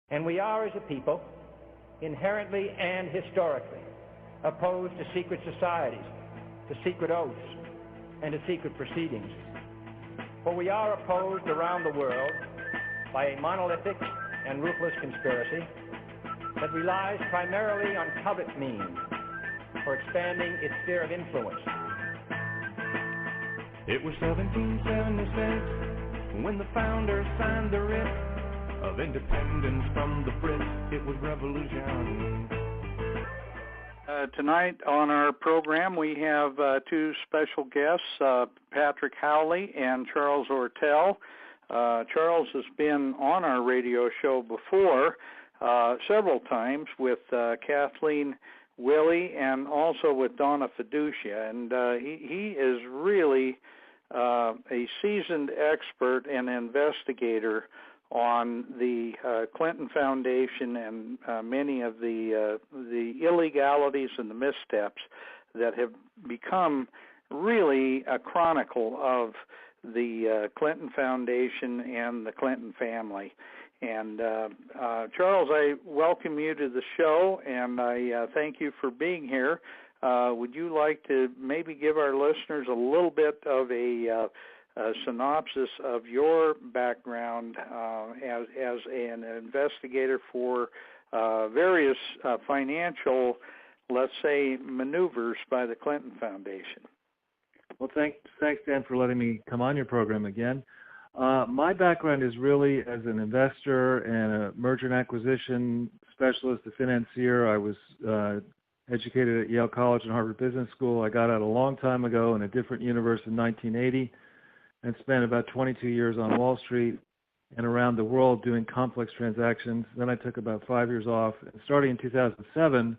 And we are, as a people, inherently and historically opposed to secret societies, to secret oaths, and to secret proceedings. For we are opposed around the world by a monolithic and ruthless conspiracy that relies primarily on covert means for expanding its sphere of influence. It was 1776 when the founders signed the writ of independence from the Brits. It was revolution. Tonight on our program we have two special guests, Patrick Howley and Charles Ortel. Charles has been on our radio show before several times with Kathleen Willey and also with Donna Fiducia, and he is really a seasoned expert and investigator on the Clinton Foundation and many of the illegalities and the missteps that have become really a chronicle of the Clinton Foundation and the Clinton family. And Charles, I welcome you to the show, and I thank you for being here. Would you like to maybe give our listeners a little bit of a synopsis of your background as an investigator for various financial, let's say, maneuvers by the Clinton Foundation? Well, thanks, Dan, for letting me come on your program again. My background is really as an investor and a merger and acquisition specialist, a financier. I was educated at Yale College and Harvard Business School. I got out a long time ago in a different universe in 1980 and spent about 22 years on Wall Street and around the world doing complex transactions. Then I took about 5 years off. And starting in 2007,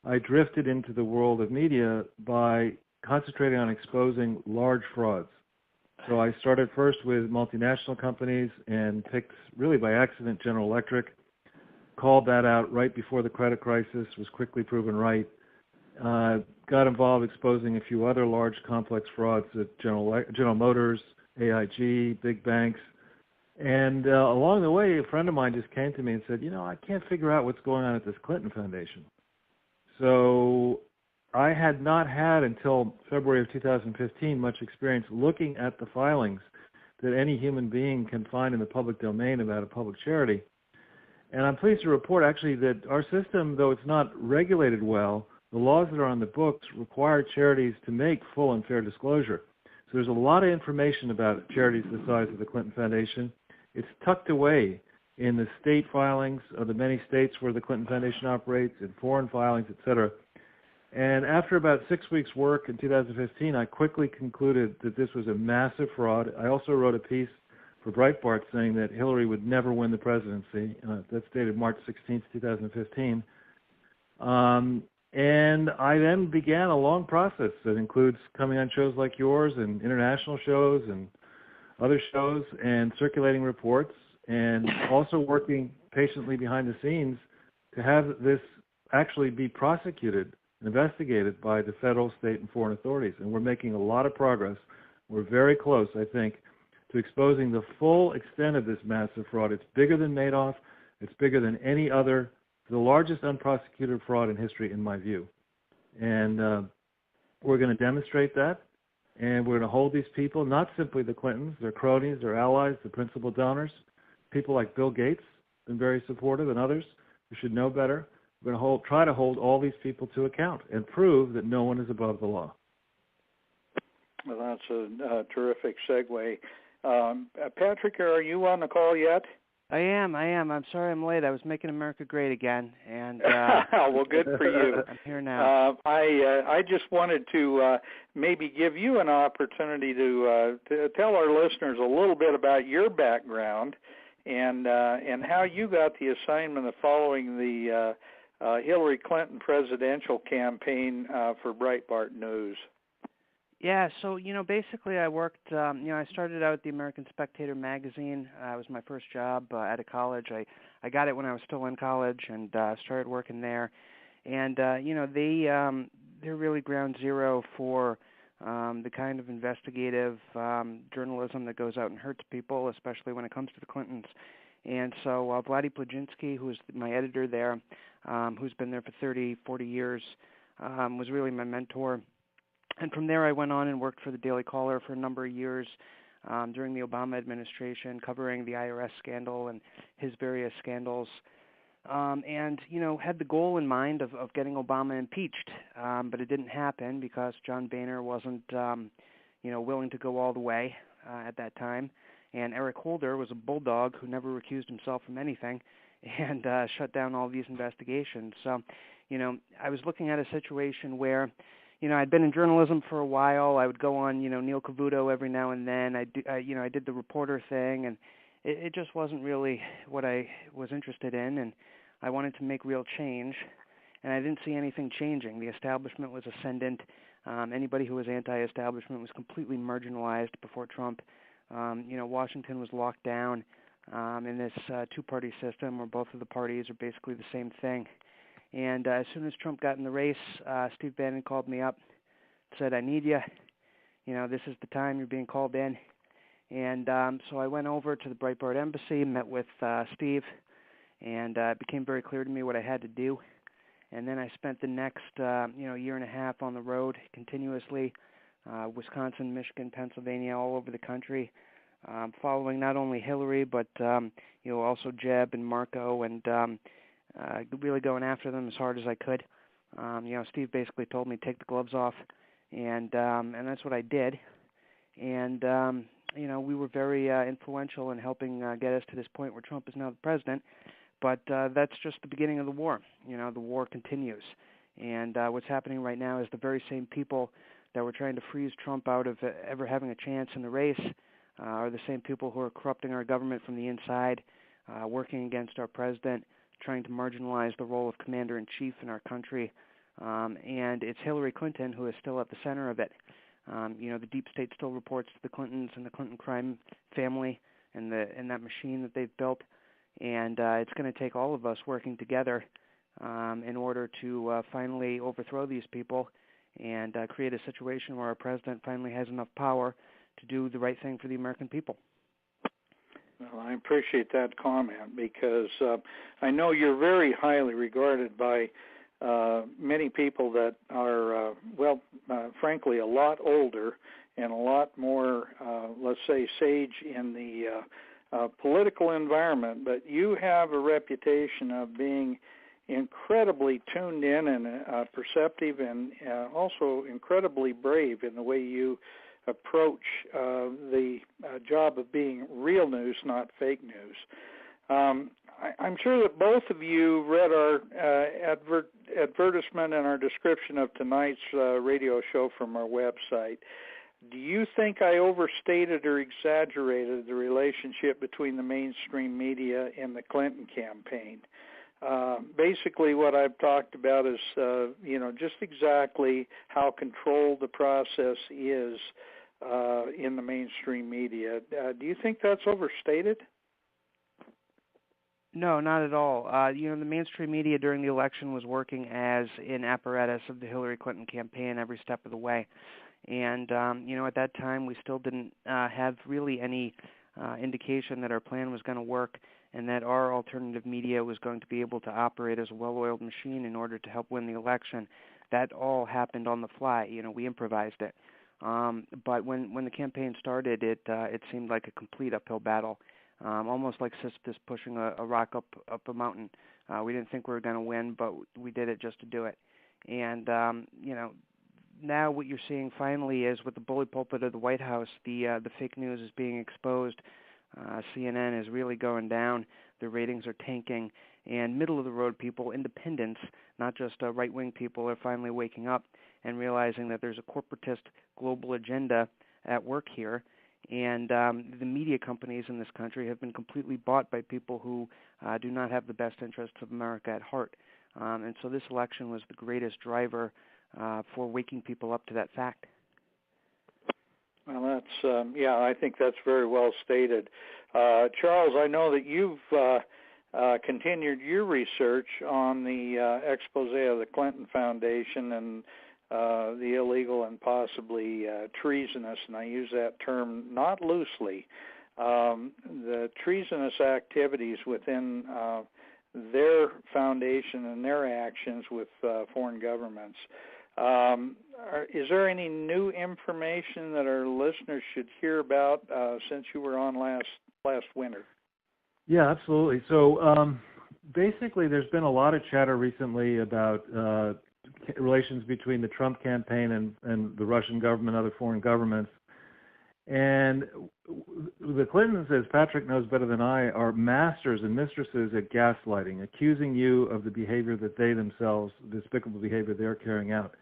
I drifted into the world of media by concentrating on exposing large frauds. So I started first with multinational companies and picked, really by accident, General Electric. Called that out right before the credit crisis, was quickly proven right. Got involved exposing a few other large complex frauds at General Motors, AIG, big banks. And along the way, a friend of mine just came to me and said, I can't figure out what's going on at this Clinton Foundation. So I had not had until February of 2015 much experience looking at the filings that any human being can find in the public domain about a public charity. And I'm pleased to report, actually, that our system, though it's not regulated well, the laws that are on the books require charities to make full and fair disclosure. So there's a lot of information about charities the size of the Clinton Foundation. It's tucked away in the state filings of the many states where the Clinton Foundation operates, in foreign filings, et cetera. And after about 6 weeks' work in 2015, I quickly concluded that this was a massive fraud. I also wrote a piece for Breitbart saying that Hillary would never win the presidency. That's dated March 16, 2015. And I then began a long process that includes coming on shows like yours and international shows and other shows and circulating reports and also working patiently behind the scenes to have this actually be prosecuted, investigated by the federal, state, and foreign authorities. And we're making a lot of progress. We're very close, I think, to exposing the full extent of this massive fraud. It's bigger than Madoff. It's bigger than any other, the largest unprosecuted fraud in history, in my view. And we're going to demonstrate that. And we're going to hold these people, not simply the Clintons, their cronies, their allies, the principal donors, people like Bill Gates, been very supportive, and others who should know better. We're going to try to hold all these people to account and prove that no one is above the law. Well, that's a terrific segue. Patrick, are you on the call yet? I am. I'm sorry I'm late. I was making America great again, and well, good for you. I'm here now. I just wanted to maybe give you an opportunity to tell our listeners a little bit about your background and how you got the assignment of following the Hillary Clinton presidential campaign for Breitbart News. Yeah, so, basically I worked, I started out at the American Spectator magazine. It was my first job out of college. I got it when I was still in college and started working there. And, they're really ground zero for the kind of investigative journalism that goes out and hurts people, especially when it comes to the Clintons. And so Vladdy Plodzinski, who was my editor there, who's been there for 30, 40 years, was really my mentor. And from there I went on and worked for the Daily Caller for a number of years during the Obama administration, covering the IRS scandal and his various scandals. And, had the goal in mind of getting Obama impeached, but it didn't happen because John Boehner wasn't, willing to go all the way at that time. And Eric Holder was a bulldog who never recused himself from anything and shut down all these investigations. So, I was looking at a situation where, I'd been in journalism for a while. I would go on, Neil Cavuto every now and then. I did the reporter thing, and it just wasn't really what I was interested in, and I wanted to make real change, and I didn't see anything changing. The establishment was ascendant. Anybody who was anti-establishment was completely marginalized before Trump. Washington was locked down in this two-party system where both of the parties are basically the same thing. And as soon as Trump got in the race, Steve Bannon called me up, said, I need you. This is the time you're being called in. And so I went over to the Breitbart embassy, met with Steve, and it became very clear to me what I had to do. And then I spent the next, year and a half on the road continuously, Wisconsin, Michigan, Pennsylvania, all over the country, following not only Hillary, but, also Jeb and Marco, and really going after them as hard as I could. Steve basically told me, take the gloves off, and that's what I did. And, we were very influential in helping get us to this point where Trump is now the president. But that's just the beginning of the war. The war continues. And what's happening right now is the very same people that were trying to freeze Trump out of ever having a chance in the race are the same people who are corrupting our government from the inside, working against our president, trying to marginalize the role of commander-in-chief in our country. And it's Hillary Clinton who is still at the center of it. The deep state still reports to the Clintons and the Clinton crime family and that machine that they've built. And it's going to take all of us working together in order to finally overthrow these people and create a situation where our president finally has enough power to do the right thing for the American people. Well, I appreciate that comment because I know you're very highly regarded by many people that are, frankly, a lot older and a lot more, let's say, sage in the political environment. But you have a reputation of being incredibly tuned in and perceptive and also incredibly brave in the way you approach the job of being real news, not fake news. I'm sure that both of you read our advertisement and our description of tonight's radio show from our website. Do you think I overstated or exaggerated the relationship between the mainstream media and the Clinton campaign? Basically, what I've talked about is, just exactly how controlled the process is in the mainstream media. Do you think that's overstated? No, not at all. The mainstream media during the election was working as an apparatus of the Hillary Clinton campaign every step of the way. And, at that time, we still didn't have really any indication that our plan was going to work and that our alternative media was going to be able to operate as a well-oiled machine in order to help win the election. That all happened on the fly. We improvised it. But when the campaign started, it seemed like a complete uphill battle, almost like Sisyphus pushing a rock up a mountain. We didn't think we were going to win, but we did it just to do it. And, now what you're seeing finally is with the bully pulpit of the White House, the fake news is being exposed. CNN is really going down. The ratings are tanking. And middle-of-the-road people, independents, not just right-wing people, are finally waking up and realizing that there's a corporatist global agenda at work here. And the media companies in this country have been completely bought by people who do not have the best interests of America at heart. And so this election was the greatest driver for waking people up to that fact. Well, that's I think that's very well stated. Charles, I know that you've continued your research on the expose of the Clinton Foundation and the illegal and possibly treasonous, and I use that term not loosely, the treasonous activities within their foundation and their actions with foreign governments. Is there any new information that our listeners should hear about since you were on last winter? Yeah, absolutely. So basically, there's been a lot of chatter recently about relations between the Trump campaign and the Russian government, other foreign governments. And the Clintons, as Patrick knows better than I, are masters and mistresses at gaslighting, accusing you of the behavior that they themselves, despicable behavior they're carrying out.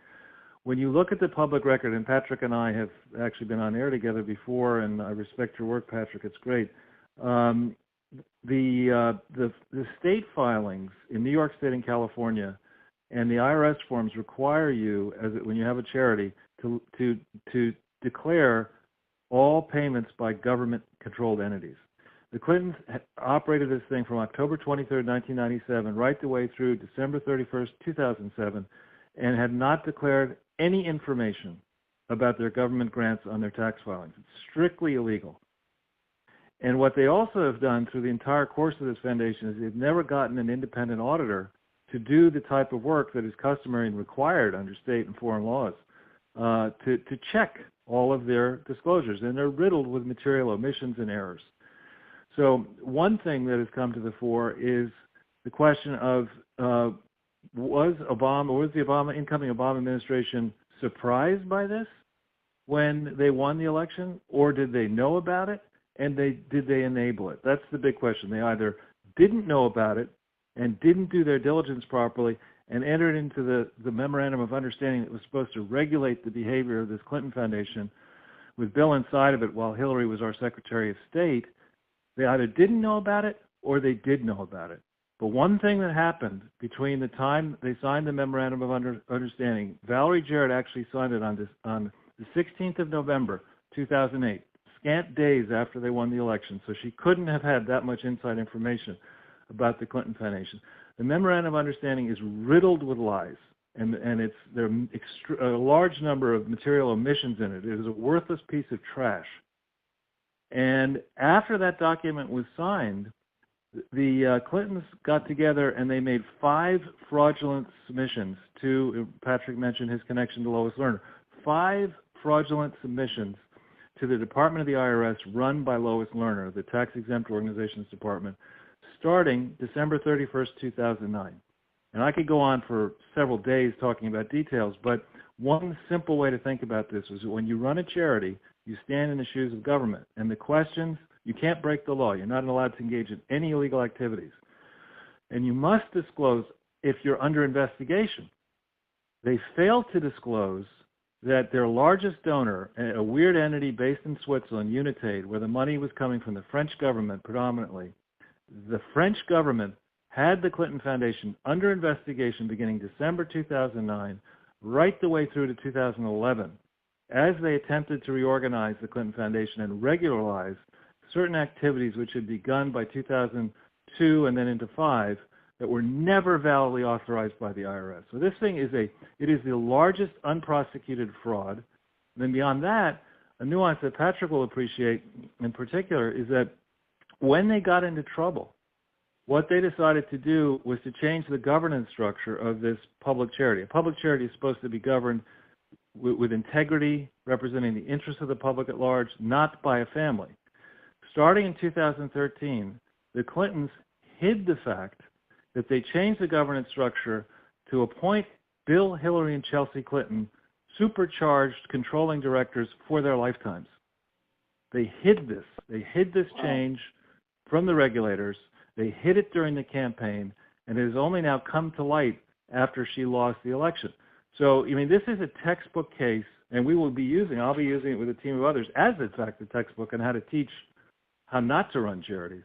When you look at the public record, and Patrick and I have actually been on air together before, and I respect your work, Patrick, it's great. The state filings in New York State and California and the IRS forms require you, when you have a charity, to declare all payments by government-controlled entities. The Clintons operated this thing from October 23, 1997, right the way through December 31st, 2007, and had not declared any information about their government grants on their tax filings. It's strictly illegal. And what they also have done through the entire course of this foundation is they've never gotten an independent auditor to do the type of work that is customary and required under state and foreign laws to check all of their disclosures. And they're riddled with material omissions and errors. So one thing that has come to the fore is the question of was the incoming Obama administration surprised by this when they won the election, or did they know about it and did they enable it? That's the big question. They either didn't know about it and didn't do their diligence properly and entered into the memorandum of understanding that was supposed to regulate the behavior of this Clinton Foundation with Bill inside of it while Hillary was our Secretary of State. They either didn't know about it or they did know about it. But one thing that happened between the time they signed the memorandum of understanding, Valerie Jarrett actually signed it on the 16th of November, 2008, scant days after they won the election, so she couldn't have had that much inside information about the Clinton Foundation. The memorandum of understanding is riddled with lies, and there are a large number of material omissions in it. It is a worthless piece of trash. And after that document was signed, the Clintons got together and they made 5 fraudulent submissions to, Patrick mentioned his connection to Lois Lerner, 5 fraudulent submissions to the Department of the IRS run by Lois Lerner, the tax-exempt organizations department, starting December 31st, 2009. And I could go on for several days talking about details, but one simple way to think about this is that when you run a charity, you stand in the shoes of government, and the questions, you can't break the law. You're not allowed to engage in any illegal activities. And you must disclose if you're under investigation. They failed to disclose that their largest donor, a weird entity based in Switzerland, Unitaid, where the money was coming from the French government predominantly, the French government had the Clinton Foundation under investigation beginning December 2009, right the way through to 2011, as they attempted to reorganize the Clinton Foundation and regularize certain activities which had begun by 2002 and then into 2005 that were never validly authorized by the IRS. So this thing is the largest unprosecuted fraud. And then beyond that, a nuance that Patrick will appreciate in particular is that when they got into trouble, what they decided to do was to change the governance structure of this public charity. A public charity is supposed to be governed with integrity, representing the interests of the public at large, not by a family. Starting in 2013, the Clintons hid the fact that they changed the governance structure to appoint Bill, Hillary, and Chelsea Clinton supercharged controlling directors for their lifetimes. They hid this. They hid this change from the regulators. They hid it during the campaign, and it has only now come to light after she lost the election. So, I mean, this is a textbook case, and I'll be using it with a team of others as, in fact, a textbook on how to teach how not to run charities,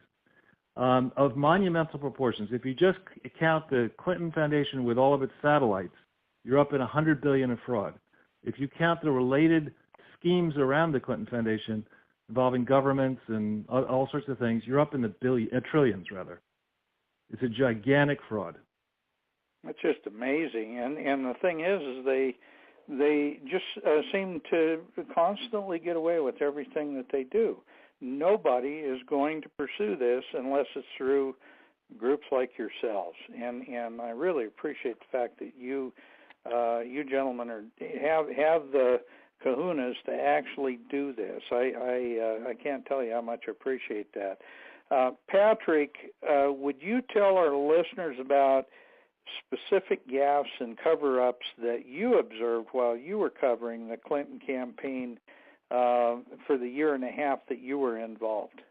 of monumental proportions. If you just count the Clinton Foundation with all of its satellites, you're up in $100 billion of fraud. If you count the related schemes around the Clinton Foundation involving governments and all sorts of things, you're up in the trillions, rather. It's a gigantic fraud. That's just amazing. And the thing is they just seem to constantly get away with everything that they do. nobody is going to pursue this unless it's through groups like yourselves. And I really appreciate the fact that you gentlemen have the kahunas to actually do this. I can't tell you how much I appreciate that. Patrick, would you tell our listeners about specific gaffes and cover-ups that you observed while you were covering the Clinton campaign for the year and a half that you were involved?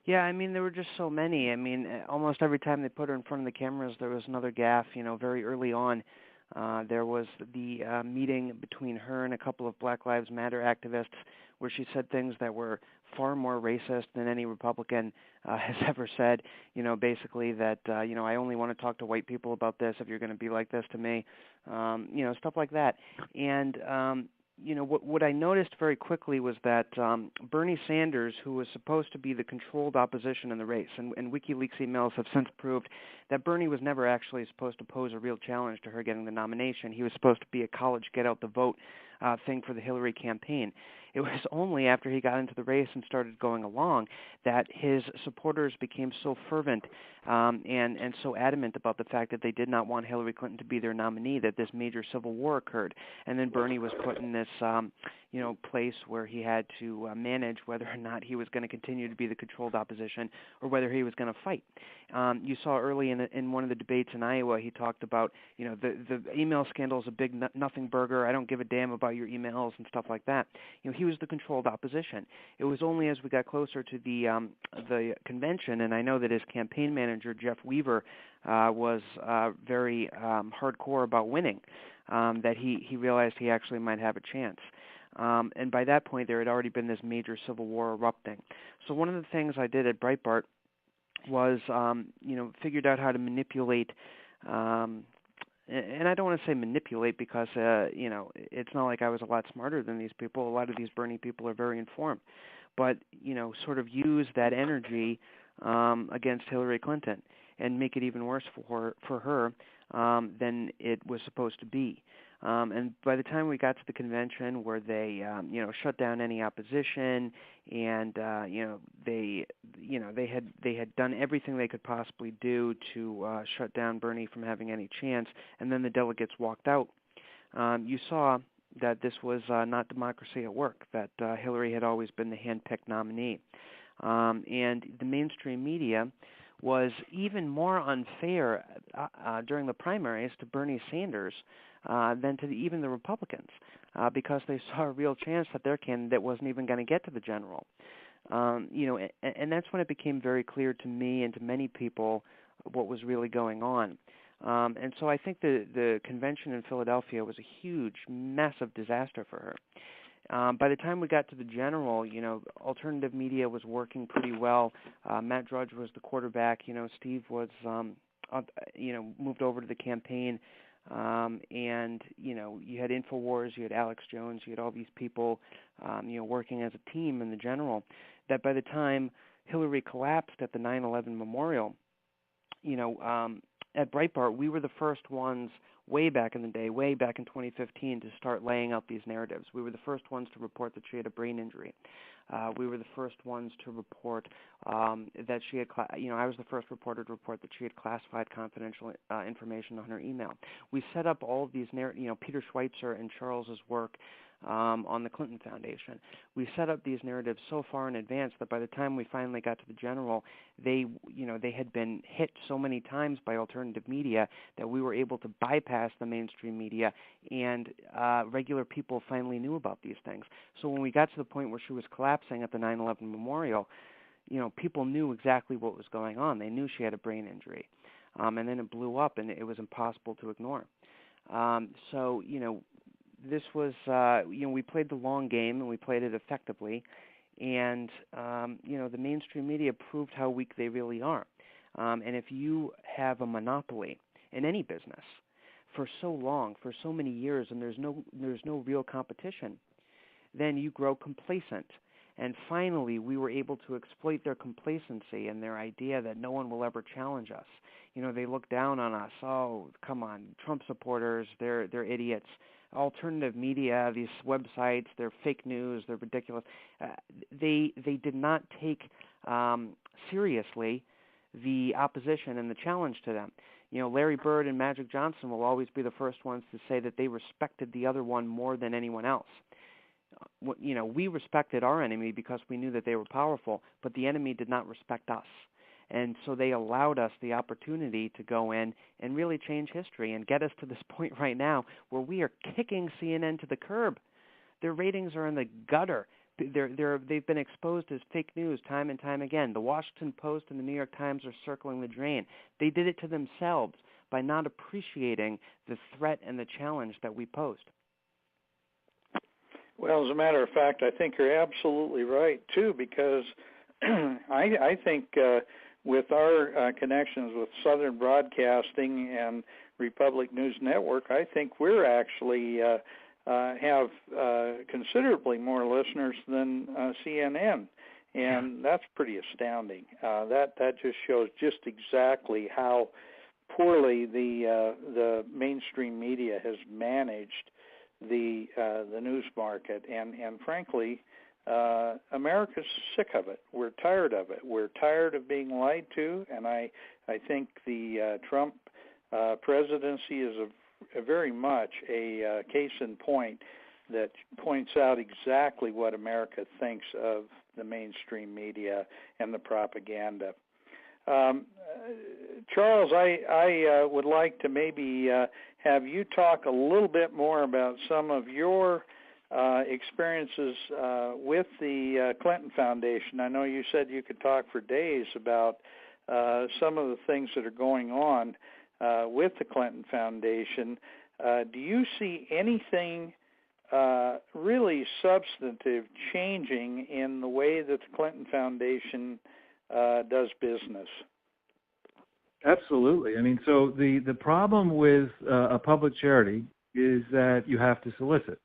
Yeah, I mean, there were just so many. I mean, almost every time they put her in front of the cameras, there was another gaffe. Very early on, there was the meeting between her and a couple of Black Lives Matter activists where she said things that were far more racist than any Republican has ever said. Basically that, I only want to talk to white people about this if you're going to be like this to me, stuff like that. And, what I noticed very quickly was that Bernie Sanders, who was supposed to be the controlled opposition in the race, and WikiLeaks emails have since proved that Bernie was never actually supposed to pose a real challenge to her getting the nomination. He was supposed to be a college get-out-the-vote thing for the Hillary campaign. It was only after he got into the race and started going along that his supporters became so fervent and so adamant about the fact that they did not want Hillary Clinton to be their nominee that this major civil war occurred. And then Bernie was put in this place where he had to manage whether or not he was going to continue to be the controlled opposition or whether he was going to fight. You saw early in one of the debates in Iowa, he talked about, the email scandal is a big nothing burger. I don't give a damn about your emails and stuff like that. He was the controlled opposition. It was only as we got closer to the convention, and I know that his campaign manager, Jeff Weaver, was very hardcore about winning, that he realized he actually might have a chance. And by that point, there had already been this major civil war erupting. So one of the things I did at Breitbart was, figured out how to manipulate, and I don't want to say manipulate because, it's not like I was a lot smarter than these people. A lot of these Bernie people are very informed. But, sort of use that energy against Hillary Clinton and make it even worse for her than it was supposed to be. And by the time we got to the convention where they, shut down any opposition and, they had done everything they could possibly do to shut down Bernie from having any chance, and then the delegates walked out, you saw that this was not democracy at work, that Hillary had always been the hand-picked nominee. And the mainstream media was even more unfair during the primaries to Bernie Sanders than to even the Republicans, because they saw a real chance that their candidate wasn't even going to get to the general. And that's when it became very clear to me and to many people what was really going on. And so I think the convention in Philadelphia was a huge, massive disaster for her. By the time we got to the general, alternative media was working pretty well. Matt Drudge was the quarterback. Steve was, moved over to the campaign. And, you had InfoWars, you had Alex Jones, you had all these people, working as a team in the general, that by the time Hillary collapsed at the 9/11 memorial, at Breitbart, we were the first ones way back in the day, way back in 2015, to start laying out these narratives. We were the first ones to report that she had a brain injury. We were the first ones to report that she had, I was the first reporter to report that she had classified confidential information on her email. We set up all of these Peter Schweitzer and Charles's work on the Clinton Foundation. We set up these narratives so far in advance that by the time we finally got to the general, they had been hit so many times by alternative media that we were able to bypass the mainstream media, and regular people finally knew about these things. So when we got to the point where she was collapsing at the 9/11 memorial, people knew exactly what was going on. They knew she had a brain injury. And then it blew up, and it was impossible to ignore. This was, we played the long game, and we played it effectively. And, the mainstream media proved how weak they really are. And if you have a monopoly in any business for so long, for so many years, and there's no real competition, then you grow complacent. And finally, we were able to exploit their complacency and their idea that no one will ever challenge us. They look down on us. Oh, come on, Trump supporters, they're idiots. alternative media, these websites, they're fake news, they're ridiculous. They did not take seriously the opposition and the challenge to them. Larry Bird and Magic Johnson will always be the first ones to say that they respected the other one more than anyone else. We respected our enemy because we knew that they were powerful, but the enemy did not respect us. And so they allowed us the opportunity to go in and really change history and get us to this point right now where we are kicking CNN to the curb. Their ratings are in the gutter. They've been exposed as fake news time and time again. The Washington Post and the New York Times are circling the drain. They did it to themselves by not appreciating the threat and the challenge that we posed. Well, as a matter of fact, I think you're absolutely right, too, because I think with our connections with Southern Broadcasting and Republic News Network, I think we're actually have considerably more listeners than CNN, and that's pretty astounding. That just shows just exactly how poorly the mainstream media has managed the news market, and frankly, America's sick of it. We're tired of it. We're tired of being lied to, and I think the Trump presidency is a very much a case in point that points out exactly what America thinks of the mainstream media and the propaganda. Charles, I would like to maybe have you talk a little bit more about some of your experiences with the Clinton Foundation. I know you said you could talk for days about some of the things that are going on with the Clinton Foundation. Do you see anything really substantive changing in the way that the Clinton Foundation does business? Absolutely. I mean, so the problem with a public charity is that you have to solicit.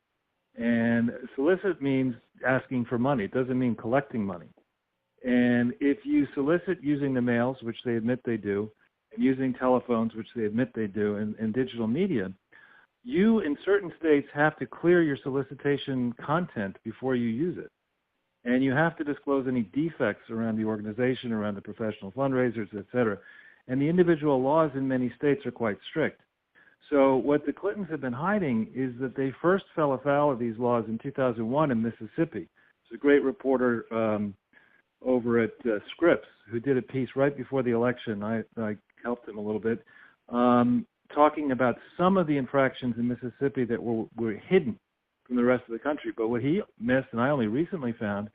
And solicit means asking for money. It doesn't mean collecting money. And if you solicit using the mails, which they admit they do, and using telephones, which they admit they do, and digital media, you in certain states have to clear your solicitation content before you use it. And you have to disclose any defects around the organization, around the professional fundraisers, et cetera. And the individual laws in many states are quite strict. So what the Clintons have been hiding is that they first fell afoul of these laws in 2001 in Mississippi. There's a great reporter over at Scripps who did a piece right before the election. I helped him a little bit, talking about some of the infractions in Mississippi that were hidden from the rest of the country. But what he missed, and I only recently found,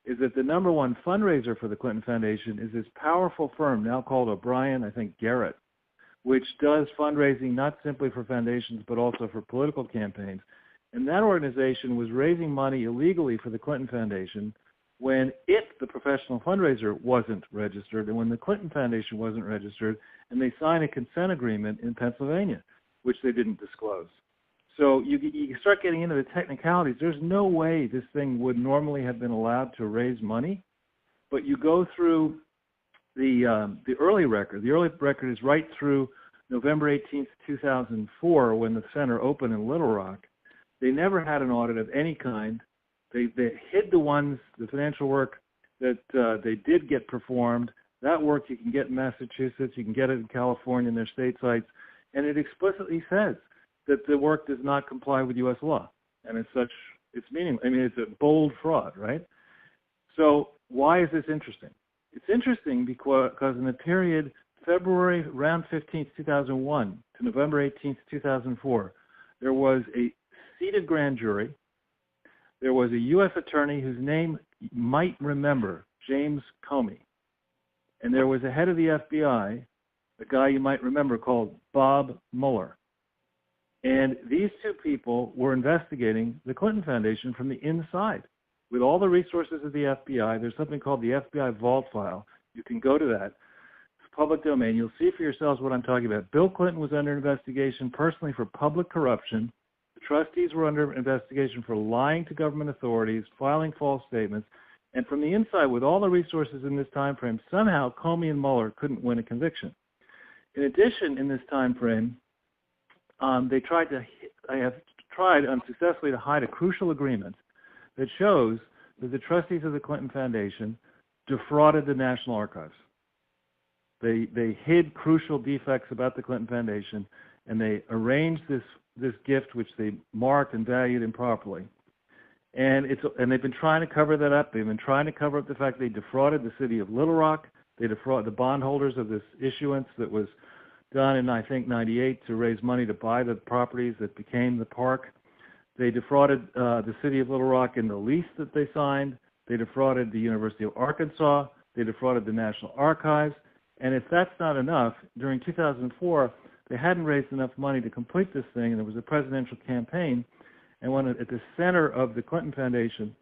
is that the number one fundraiser for the Clinton Foundation is this powerful firm now called O'Brien, I think Garrett, which does fundraising not simply for foundations but also for political campaigns. And that organization was raising money illegally for the Clinton Foundation when the professional fundraiser, wasn't registered, and when the Clinton Foundation wasn't registered, and they signed a consent agreement in Pennsylvania, which they didn't disclose. So you start getting into the technicalities. There's no way this thing would normally have been allowed to raise money, but you go through the early record. The early record is right through November 18th, 2004, when the center opened in Little Rock. They never had an audit of any kind. They hid the financial work that they did get performed. That work you can get in Massachusetts, you can get it in California in their state sites, and it explicitly says that the work does not comply with U.S. law. And as such, it's meaningless. I mean, it's a bold fraud, right? So why is this interesting? It's interesting because in the period February around 15th, 2001 to November 18th, 2004, there was a seated grand jury. There was a U.S. attorney whose name you might remember, James Comey. And there was a head of the FBI, a guy you might remember called Bob Mueller. And these two people were investigating the Clinton Foundation from the inside. With all the resources of the FBI, there's something called the FBI Vault File. You can go to that. It's public domain. You'll see for yourselves what I'm talking about. Bill Clinton was under investigation personally for public corruption. The trustees were under investigation for lying to government authorities, filing false statements. And from the inside, with all the resources in this time frame, somehow Comey and Mueller couldn't win a conviction. In addition, in this time frame, they tried tried unsuccessfully to hide a crucial agreement that shows that the trustees of the Clinton Foundation defrauded the National Archives. They hid crucial defects about the Clinton Foundation, and they arranged this gift, which they marked and valued improperly. And they've been trying to cover that up. They've been trying to cover up the fact they defrauded the city of Little Rock. They defrauded the bondholders of this issuance that was done in, I think, 98 to raise money to buy the properties that became the park. They defrauded the city of Little Rock in the lease that they signed. They defrauded the University of Arkansas. They defrauded the National Archives. And if that's not enough, during 2004, they hadn't raised enough money to complete this thing, and there was a presidential campaign. And at the center of the Clinton Foundation,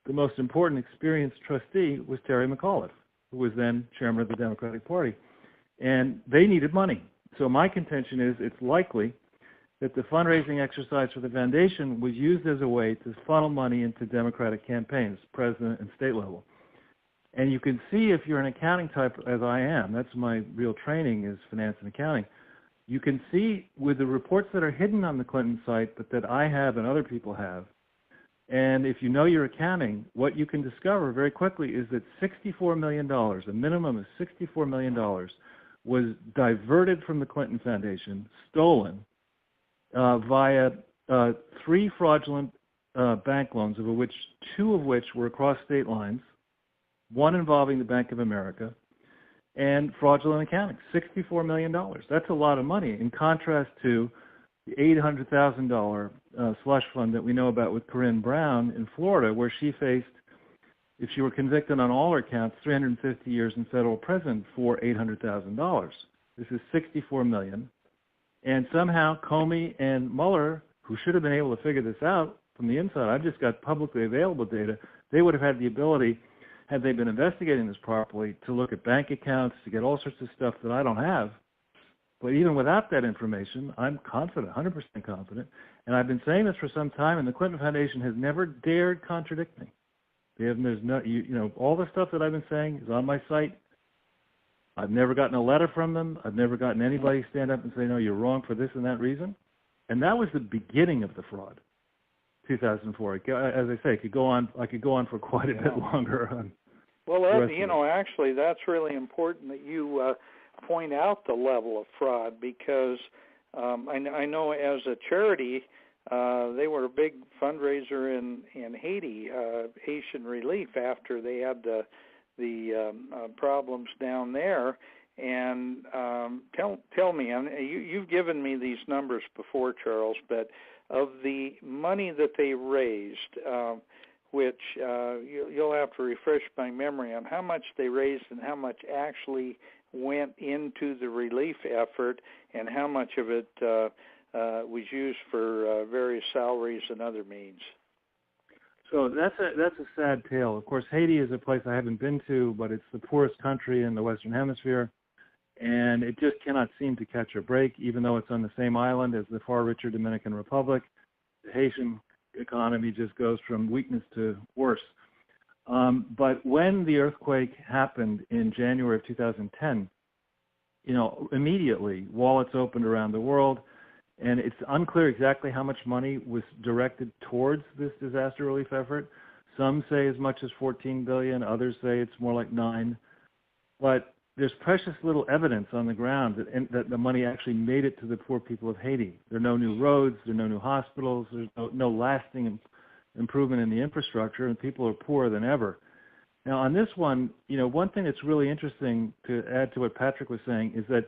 the most important experienced trustee was Terry McAuliffe, who was then chairman of the Democratic Party. And they needed money. So my contention is it's likely that the fundraising exercise for the foundation was used as a way to funnel money into Democratic campaigns, president and state level. And you can see, if you're an accounting type, as I am, that's my real training, is finance and accounting, you can see with the reports that are hidden on the Clinton site, but that I have and other people have, and if you know your accounting, what you can discover very quickly is that $64 million, a minimum of $64 million, was diverted from the Clinton Foundation, stolen, via 3 fraudulent bank loans, two of which were across state lines, one involving the Bank of America, and fraudulent accounting, $64 million. That's a lot of money, in contrast to the $800,000 slush fund that we know about with Corinne Brown in Florida, where she faced, if she were convicted on all her counts, 350 years in federal prison for $800,000. This is $64 million. And somehow Comey and Mueller, who should have been able to figure this out from the inside, I've just got publicly available data, they would have had the ability, had they been investigating this properly, to look at bank accounts, to get all sorts of stuff that I don't have. But even without that information, I'm confident, 100% confident, and I've been saying this for some time, and the Clinton Foundation has never dared contradict me. There's no, all the stuff that I've been saying is on my site. I've never gotten a letter from them. I've never gotten anybody stand up and say, no, you're wrong for this and that reason. And that was the beginning of the fraud, 2004. As I say, I could go on for quite a bit longer. Well, Ed, actually, that's really important that you point out the level of fraud, because I know as a charity, they were a big fundraiser in Haiti, Haitian Relief, after they had the problems down there. And tell me, you've given me these numbers before, Charles, but of the money that they raised, which you'll have to refresh my memory on how much they raised and how much actually went into the relief effort, and how much of it was used for various salaries and other means. So that's a sad tale. Of course, Haiti is a place I haven't been to, but it's the poorest country in the Western Hemisphere, and it just cannot seem to catch a break, even though it's on the same island as the far richer Dominican Republic. The Haitian economy just goes from weakness to worse. But when the earthquake happened in January of 2010, immediately wallets opened around the world, and it's unclear exactly how much money was directed towards this disaster relief effort. Some say as much as $14 billion, others say it's more like $9 billion. But there's precious little evidence on the ground that the money actually made it to the poor people of Haiti. There are no new roads, there are no new hospitals, there's no lasting improvement in the infrastructure, and people are poorer than ever. Now, on this one, one thing that's really interesting to add to what Patrick was saying is that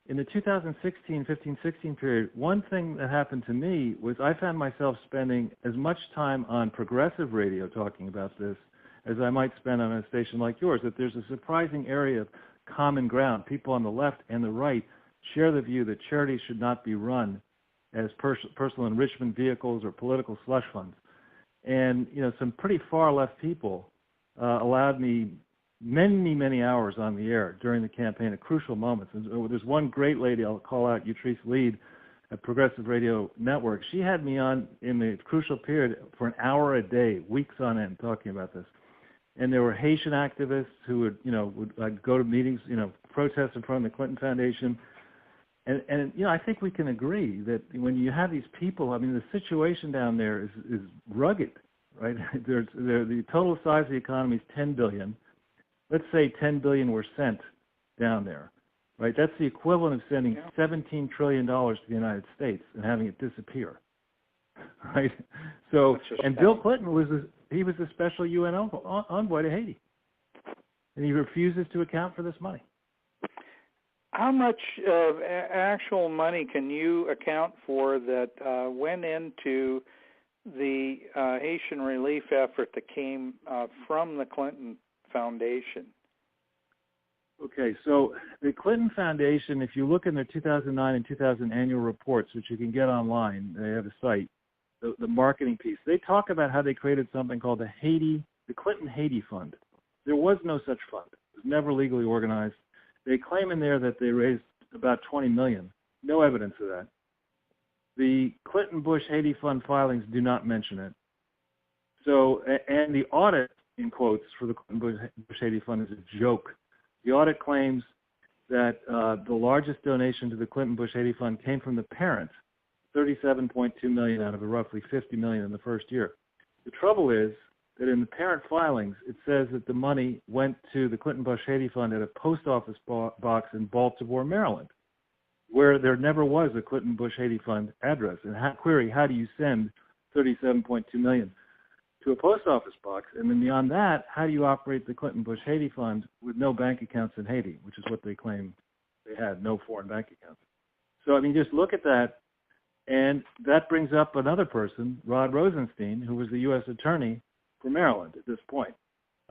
in the 2015-16 period, one thing that happened to me was I found myself spending as much time on progressive radio talking about this as I might spend on a station like yours, that there's a surprising area of common ground. People on the left and the right share the view that charities should not be run as personal enrichment vehicles or political slush funds. And, some pretty far left people allowed me many, many hours on the air during the campaign at crucial moments. And there's one great lady I'll call out, Utrice Lead at Progressive Radio Network. She had me on in the crucial period for an hour a day, weeks on end, talking about this. And there were Haitian activists who would go to meetings, protest in front of the Clinton Foundation. And I think we can agree that when you have these people, I mean, the situation down there is rugged, right? The total size of the economy is $10 billion. Let's say $10 billion were sent down there, right? That's the equivalent of sending $17 trillion to the United States and having it disappear, right? So, and Bill Clinton was a special UN envoy to Haiti, and he refuses to account for this money. How much actual money can you account for that went into the Haitian relief effort that came from the Clinton Foundation? Okay, so the Clinton Foundation, if you look in their 2009 and 2000 annual reports, which you can get online, they have a site, the marketing piece, they talk about how they created something called the Clinton Haiti Fund. There was no such fund. It was never legally organized. They claim in there that they raised about $20 million. No evidence of that. The Clinton-Bush Haiti Fund filings do not mention it. So, and the audit, in quotes, for the Clinton-Bush Haiti Fund is a joke. The audit claims that the largest donation to the Clinton-Bush Haiti Fund came from the parents, $37.2 million out of a roughly $50 million in the first year. The trouble is that in the parent filings, it says that the money went to the Clinton-Bush Haiti Fund at a post office box in Baltimore, Maryland, where there never was a Clinton-Bush Haiti Fund address. And how do you send $37.2 million to a post office box? And then beyond that, how do you operate the Clinton-Bush Haiti Fund with no bank accounts in Haiti, which is what they claim they had, no foreign bank accounts. So, I mean, just look at that. And that brings up another person, Rod Rosenstein, who was the U.S. attorney for Maryland at this point,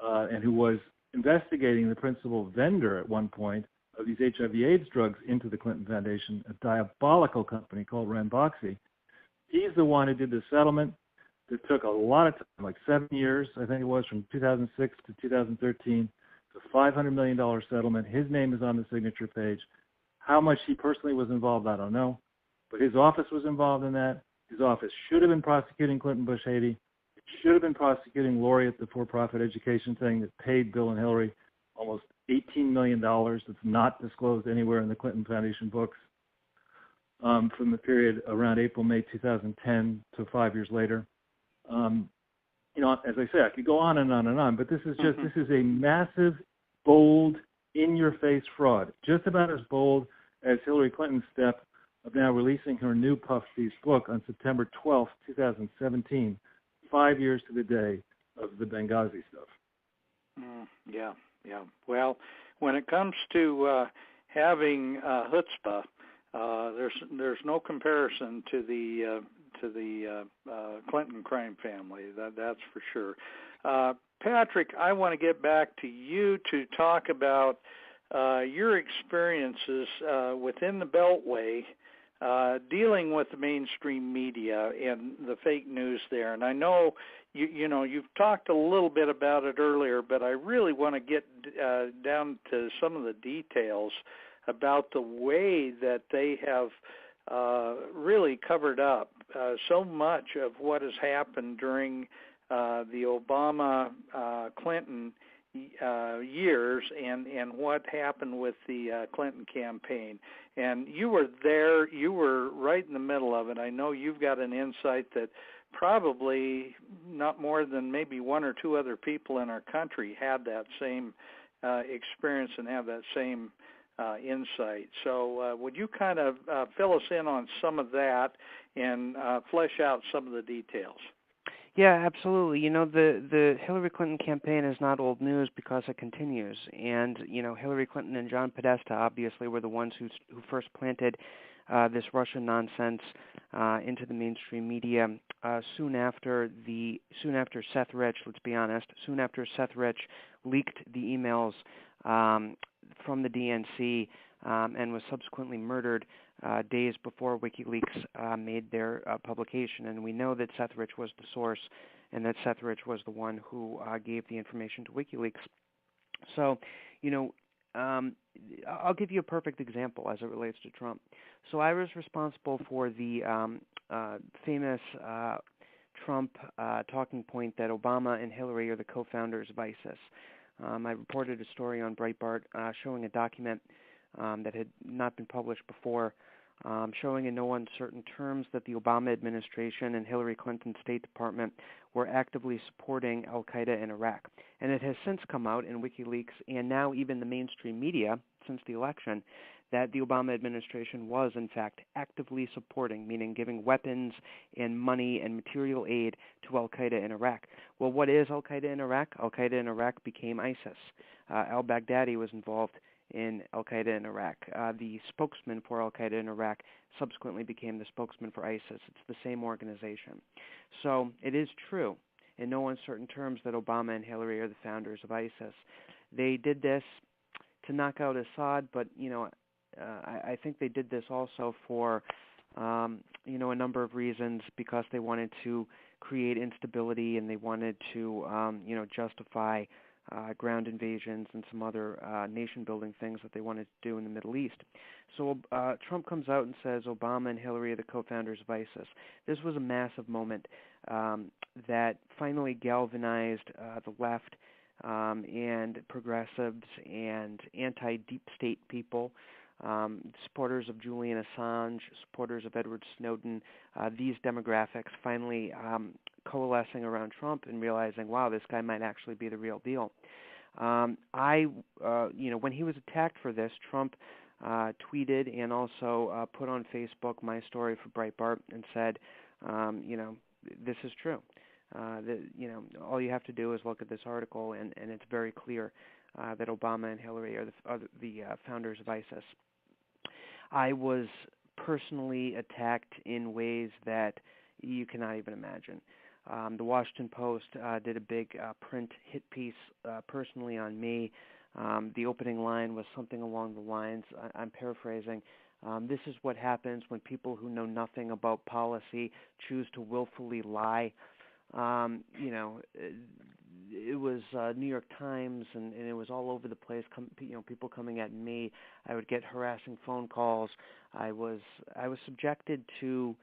and who was investigating the principal vendor at one point of these HIV/AIDS drugs into the Clinton Foundation, a diabolical company called Ranbaxy. He's the one who did the settlement that took a lot of time, like 7 years, I think it was, from 2006 to 2013. It's a $500 million settlement. His name is on the signature page. How much he personally was involved, I don't know. But his office was involved in that. His office should have been prosecuting Clinton-Bush Haiti. It should have been prosecuting Laureate, the for-profit education thing that paid Bill and Hillary almost $18 million. That's not disclosed anywhere in the Clinton Foundation books from the period around April, May 2010 to 5 years later. As I say, I could go on and on and on, but this is just, this is a massive, bold, in-your-face fraud, just about as bold as Hillary Clinton's step of now releasing her new Puff Piece book on September 12th, 2017, 5 years to the day of the Benghazi stuff. Yeah. Well, when it comes to having chutzpah, there's no comparison to the Clinton crime family. That's for sure. Patrick, I want to get back to you to talk about your experiences within the Beltway, dealing with the mainstream media and the fake news there. And I know you've talked a little bit about it earlier, but I really want to get down to some of the details about the way that they have really covered up so much of what has happened during the Obama-Clinton years and what happened with the Clinton campaign. And you were there, you were right in the middle of it. I know you've got an insight that probably not more than maybe one or two other people in our country had that same experience and have that same insight. So would you kind of fill us in on some of that and flesh out some of the details? Yeah, absolutely. The Hillary Clinton campaign is not old news because it continues. And, Hillary Clinton and John Podesta obviously were the ones who first planted this Russian nonsense into the mainstream media soon after Seth Rich, let's be honest, soon after Seth Rich leaked the emails from the DNC and was subsequently murdered days before WikiLeaks made their publication. And we know that Seth Rich was the source and that Seth Rich was the one who gave the information to WikiLeaks. So, I'll give you a perfect example as it relates to Trump. So I was responsible for the famous Trump talking point that Obama and Hillary are the co-founders of ISIS. I reported a story on Breitbart showing a document that had not been published before, showing in no uncertain terms that the Obama administration and Hillary Clinton's State Department were actively supporting al-Qaeda in Iraq. And it has since come out in WikiLeaks and now even the mainstream media since the election that the Obama administration was, in fact, actively supporting, meaning giving weapons and money and material aid to al-Qaeda in Iraq. Well, what is al-Qaeda in Iraq? Al-Qaeda in Iraq became ISIS. Al-Baghdadi was involved in al-Qaeda in Iraq. The spokesman for al-Qaeda in Iraq subsequently became the spokesman for ISIS. It's the same organization. So it is true, in no uncertain terms, that Obama and Hillary are the founders of ISIS. They did this to knock out Assad, but, I think they did this also for, a number of reasons, because they wanted to create instability and they wanted to, justify ground invasions and some other nation-building things that they wanted to do in the Middle East. So Trump comes out and says Obama and Hillary are the co-founders of ISIS. This was a massive moment that finally galvanized the left and progressives and anti-deep state people, supporters of Julian Assange, supporters of Edward Snowden, these demographics finally coalescing around Trump and realizing, wow, this guy might actually be the real deal. When he was attacked for this, Trump tweeted and also put on Facebook my story for Breitbart and said, this is true. All you have to do is look at this article, and it's very clear that Obama and Hillary are the founders of ISIS. I was personally attacked in ways that you cannot even imagine. The Washington Post did a big print hit piece personally on me. The opening line was something along the lines, I'm paraphrasing, this is what happens when people who know nothing about policy choose to willfully lie. It was New York Times, and it was all over the place. People coming at me. I would get harassing phone calls. I was subjected to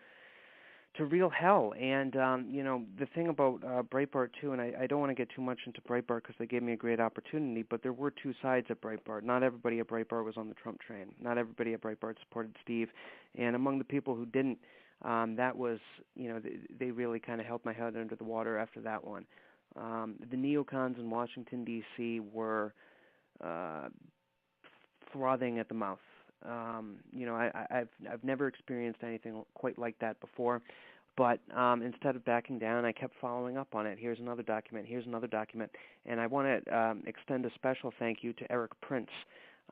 real hell. And the thing about Breitbart too, and I don't want to get too much into Breitbart because they gave me a great opportunity, but there were two sides at Breitbart. Not everybody at Breitbart was on the Trump train. Not everybody at Breitbart supported Steve, and among the people who didn't, that was, they really kind of held my head under the water after that one. The neocons in Washington, D.C. were frothing at the mouth. I've never experienced anything quite like that before, but instead of backing down, I kept following up on it. Here's another document, and I want to extend a special thank you to Eric Prince,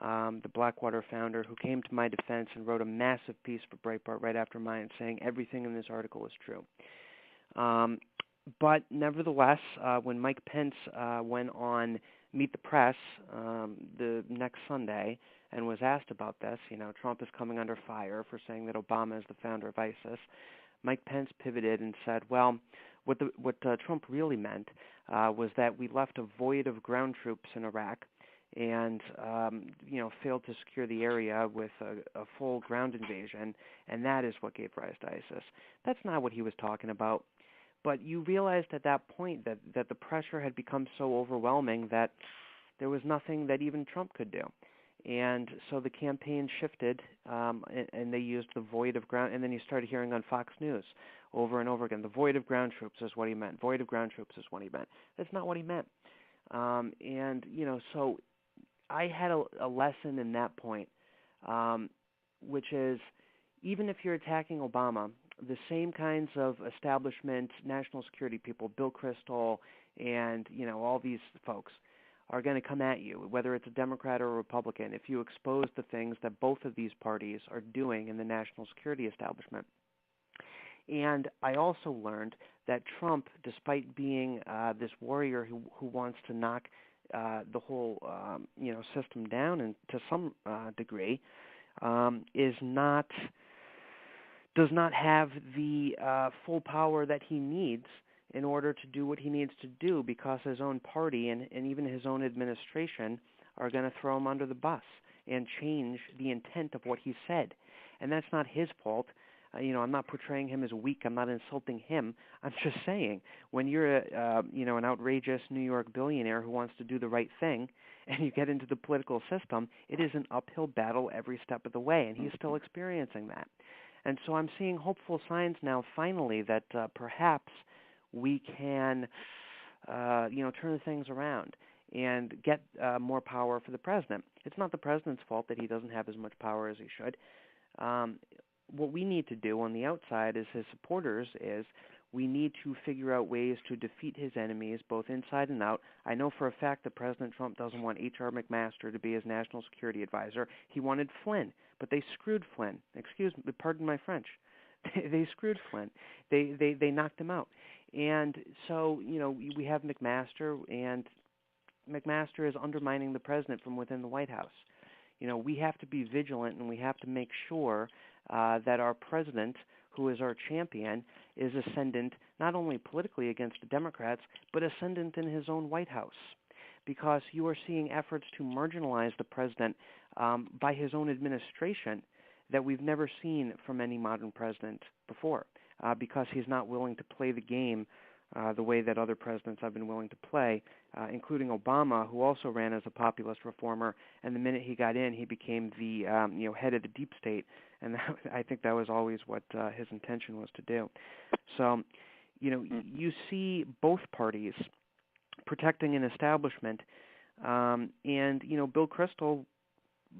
the Blackwater founder, who came to my defense and wrote a massive piece for Breitbart right after mine saying everything in this article is true. But nevertheless, when Mike Pence went on Meet the Press the next Sunday and was asked about this, Trump is coming under fire for saying that Obama is the founder of ISIS, Mike Pence pivoted and said, well, what Trump really meant was that we left a void of ground troops in Iraq and failed to secure the area with a full ground invasion, and that is what gave rise to ISIS. That's not what he was talking about. But you realized at that point that the pressure had become so overwhelming that there was nothing that even Trump could do. And so the campaign shifted, and they used the void of ground, and then you started hearing on Fox News over and over again, the void of ground troops is what he meant. Void of ground troops is what he meant. That's not what he meant. So I had a lesson in that point, which is even if you're attacking Obama, the same kinds of establishment, national security people, Bill Kristol and, all these folks are going to come at you, whether it's a Democrat or a Republican, if you expose the things that both of these parties are doing in the national security establishment. And I also learned that Trump, despite being this warrior who wants to knock the whole, system down and to some degree, does not have the full power that he needs in order to do what he needs to do, because his own party and even his own administration are going to throw him under the bus and change the intent of what he said. And that's not his fault. I'm not portraying him as weak. I'm not insulting him. I'm just saying, when you're an outrageous New York billionaire who wants to do the right thing, and you get into the political system, it is an uphill battle every step of the way, and he's still experiencing that. And so I'm seeing hopeful signs now, finally, that perhaps we can, turn things around and get more power for the president. It's not the president's fault that he doesn't have as much power as he should. What we need to do on the outside as his supporters is we need to figure out ways to defeat his enemies, both inside and out. I know for a fact that President Trump doesn't want H.R. McMaster to be his national security advisor. He wanted Flynn, but they screwed Flynn. Pardon my French. They screwed Flynn. They knocked him out. And so, we have McMaster, and McMaster is undermining the president from within the White House. We have to be vigilant, and we have to make sure that our president, who is our champion, is ascendant not only politically against the Democrats, but ascendant in his own White House. Because you are seeing efforts to marginalize the president by his own administration that we've never seen from any modern president before, because he's not willing to play the game the way that other presidents have been willing to play, including Obama, who also ran as a populist reformer, and the minute he got in, he became the head of the deep state, and I think that was always what his intention was to do. So, you see both parties protecting an establishment, and Bill Kristol,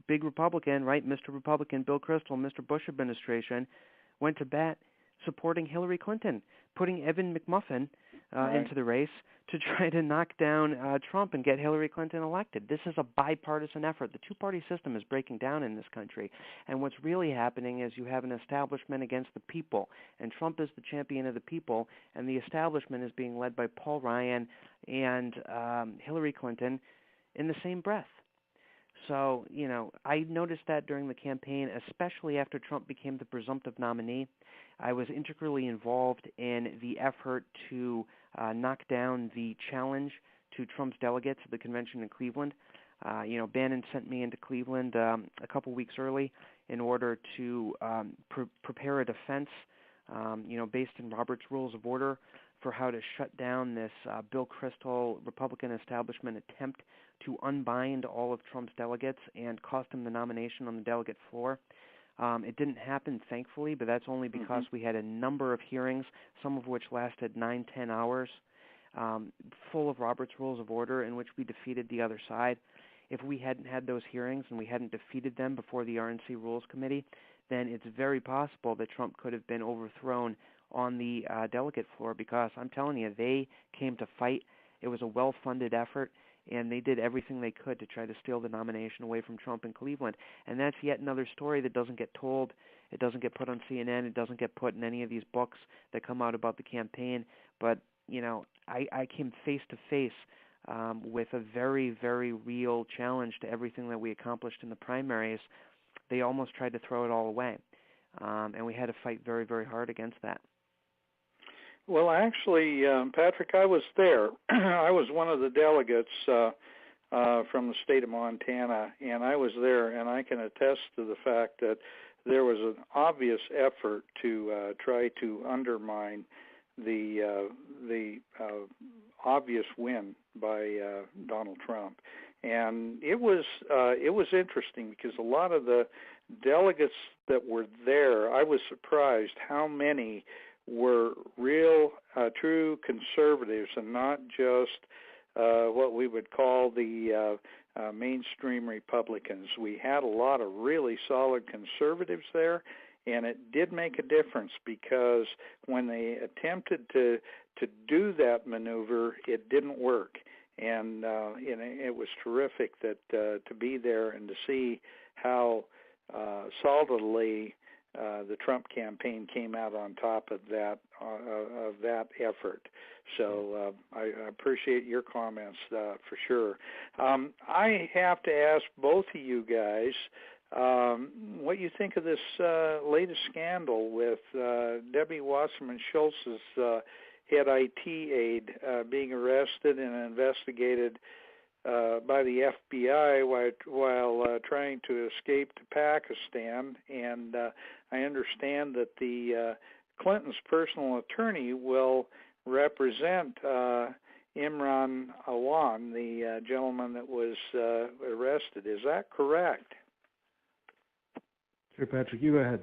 big Republican, right? Mr. Republican, Bill Kristol, Mr. Bush administration, went to bat supporting Hillary Clinton, putting Evan McMuffin into the race to try to knock down Trump and get Hillary Clinton elected. This is a bipartisan effort. The two-party system is breaking down in this country, and what's really happening is you have an establishment against the people, and Trump is the champion of the people, and the establishment is being led by Paul Ryan and Hillary Clinton in the same breath. So, I noticed that during the campaign, especially after Trump became the presumptive nominee. I was integrally involved in the effort to knock down the challenge to Trump's delegates at the convention in Cleveland. Bannon sent me into Cleveland a couple weeks early in order to prepare a defense, based in Robert's Rules of Order for how to shut down this Bill Kristol Republican establishment attempt to unbind all of Trump's delegates and cost him the nomination on the delegate floor. It didn't happen, thankfully, but that's only because we had a number of hearings, some of which lasted 9-10 hours, full of Robert's Rules of Order, in which we defeated the other side. If we hadn't had those hearings and we hadn't defeated them before the RNC Rules Committee, then it's very possible that Trump could have been overthrown on the delegate floor, because I'm telling you, they came to fight. It was a well-funded effort, and they did everything they could to try to steal the nomination away from Trump in Cleveland. And that's yet another story that doesn't get told. It doesn't get put on CNN. It doesn't get put in any of these books that come out about the campaign. But, I came face-to-face with a very, very real challenge to everything that we accomplished in the primaries. They almost tried to throw it all away, and we had to fight very, very hard against that. Well, actually, Patrick, I was there. I was one of the delegates from the state of Montana, and I was there, and I can attest to the fact that there was an obvious effort to try to undermine the obvious win by Donald Trump. And it was interesting, because a lot of the delegates that were there, I was surprised how many were real, true conservatives, and not just what we would call the mainstream Republicans. We had a lot of really solid conservatives there, and it did make a difference, because when they attempted to do that maneuver, it didn't work. And it was terrific that to be there and to see how solidly the Trump campaign came out on top of that effort. So I appreciate your comments for sure. I have to ask both of you guys what you think of this latest scandal with Debbie Wasserman Schultz's head IT aide being arrested and investigated by the FBI while trying to escape to Pakistan. And I understand that the Clinton's personal attorney will represent Imran Awan, the gentleman that was arrested. Is that correct? Sure, Patrick, you go ahead.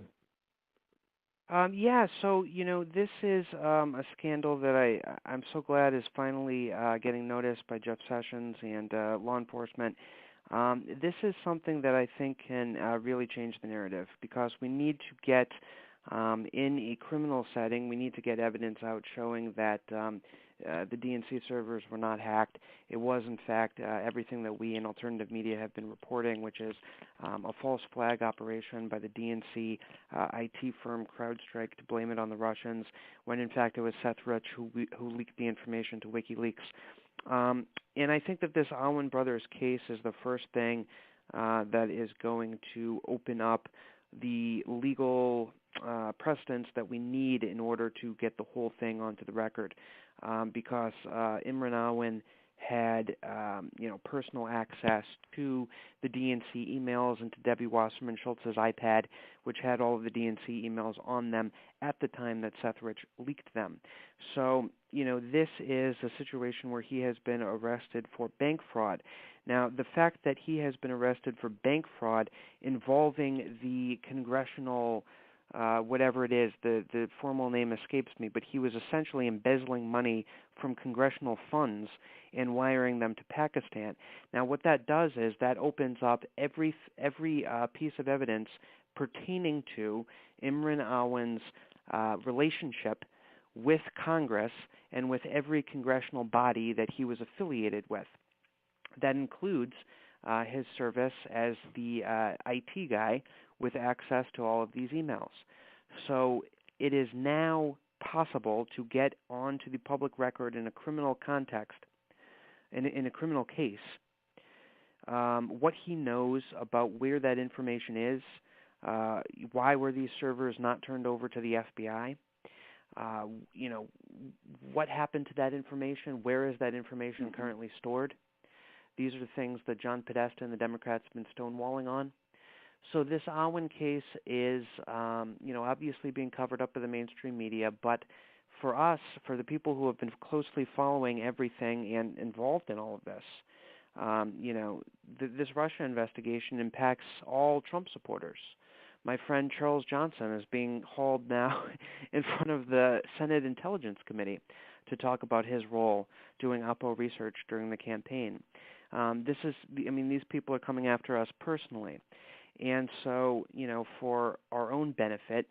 Yeah, so, this is a scandal that I'm so glad is finally getting noticed by Jeff Sessions and law enforcement. This is something that I think can really change the narrative, because we need to get, in a criminal setting, we need to get evidence out showing that the DNC servers were not hacked. It was, in fact, everything that we in alternative media have been reporting, which is a false flag operation by the DNC IT firm CrowdStrike to blame it on the Russians, when in fact it was Seth Rich who leaked the information to WikiLeaks. And I think that this Awan Brothers case is the first thing that is going to open up the legal precedents that we need in order to get the whole thing onto the record, because Imran Awan had personal access to the DNC emails and to Debbie Wasserman Schultz's iPad, which had all of the DNC emails on them at the time that Seth Rich leaked them. So, this is a situation where he has been arrested for bank fraud. Now, the fact that he has been arrested for bank fraud involving the congressional whatever it is, the formal name escapes me, but he was essentially embezzling money from congressional funds and wiring them to Pakistan. Now, what that does is that opens up every piece of evidence pertaining to Imran Awan's relationship with Congress and with every congressional body that he was affiliated with. That includes his service as the IT guy with access to all of these emails. So it is now possible to get onto the public record in a criminal context, in a criminal case, what he knows about where that information is, why were these servers not turned over to the FBI, what happened to that information, where is that information currently stored. These are the things that John Podesta and the Democrats have been stonewalling on. So this Awan case is, obviously being covered up by the mainstream media, but for us, for the people who have been closely following everything and involved in all of this, this Russia investigation impacts all Trump supporters. My friend Charles Johnson is being hauled now in front of the Senate Intelligence Committee to talk about his role doing Oppo research during the campaign. These people are coming after us personally. And so, for our own benefit,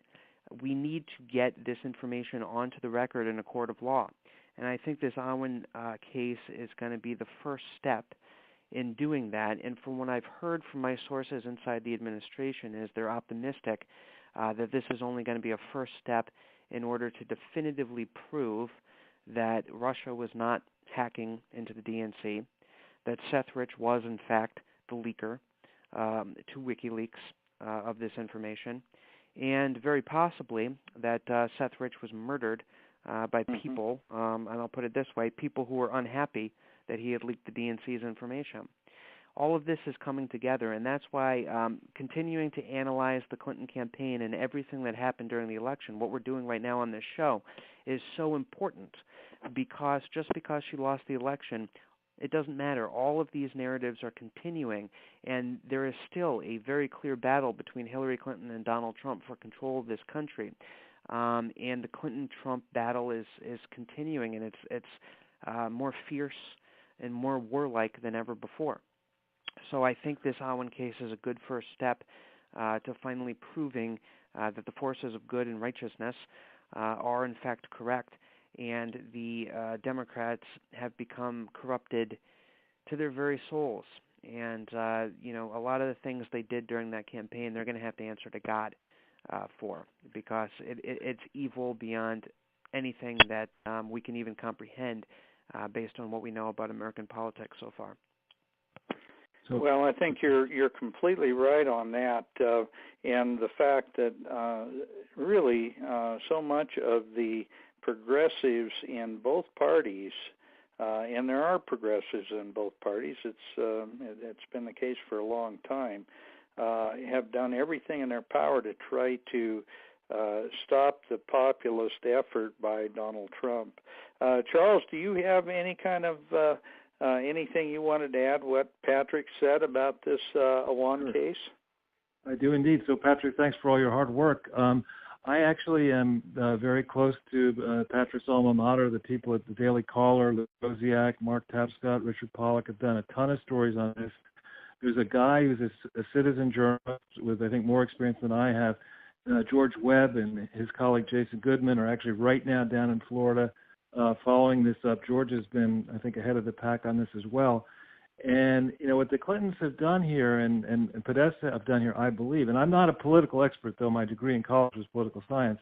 we need to get this information onto the record in a court of law. And I think this Awan case is going to be the first step in doing that. And from what I've heard from my sources inside the administration is they're optimistic that this is only going to be a first step in order to definitively prove that Russia was not hacking into the DNC, that Seth Rich was, in fact, the leaker to WikiLeaks of this information, and very possibly that Seth Rich was murdered by people, and I'll put it this way, people who were unhappy that he had leaked the DNC's information. All of this is coming together, and that's why continuing to analyze the Clinton campaign and everything that happened during the election, what we're doing right now on this show, is so important, because just because she lost the election, it doesn't matter. All of these narratives are continuing, and there is still a very clear battle between Hillary Clinton and Donald Trump for control of this country. And the Clinton-Trump battle is continuing, and it's more fierce and more warlike than ever before. So I think this Awan case is a good first step to finally proving that the forces of good and righteousness are in fact correct, and the Democrats have become corrupted to their very souls. And, a lot of the things they did during that campaign, they're going to have to answer to God for, because it's evil beyond anything that we can even comprehend based on what we know about American politics so far. Well, I think you're completely right on that, and the fact that really so much of the progressives in both parties, and there are progressives in both parties, it's been the case for a long time, have done everything in their power to try to stop the populist effort by Donald Trump. Charles, do you have any kind of anything you wanted to add what Patrick said about this Awan case? I do indeed. So, Patrick, thanks for all your hard work. I actually am very close to Patrick's alma mater. The people at the Daily Caller, Lou Rosiak, Mark Tapscott, Richard Pollack have done a ton of stories on this. There's a guy who's a citizen journalist with, I think, more experience than I have. George Webb and his colleague Jason Goodman are actually right now down in Florida following this up. George has been, I think, ahead of the pack on this as well. And, you know, what the Clintons have done here and Podesta have done here, I believe, and I'm not a political expert, though my degree in college was political science,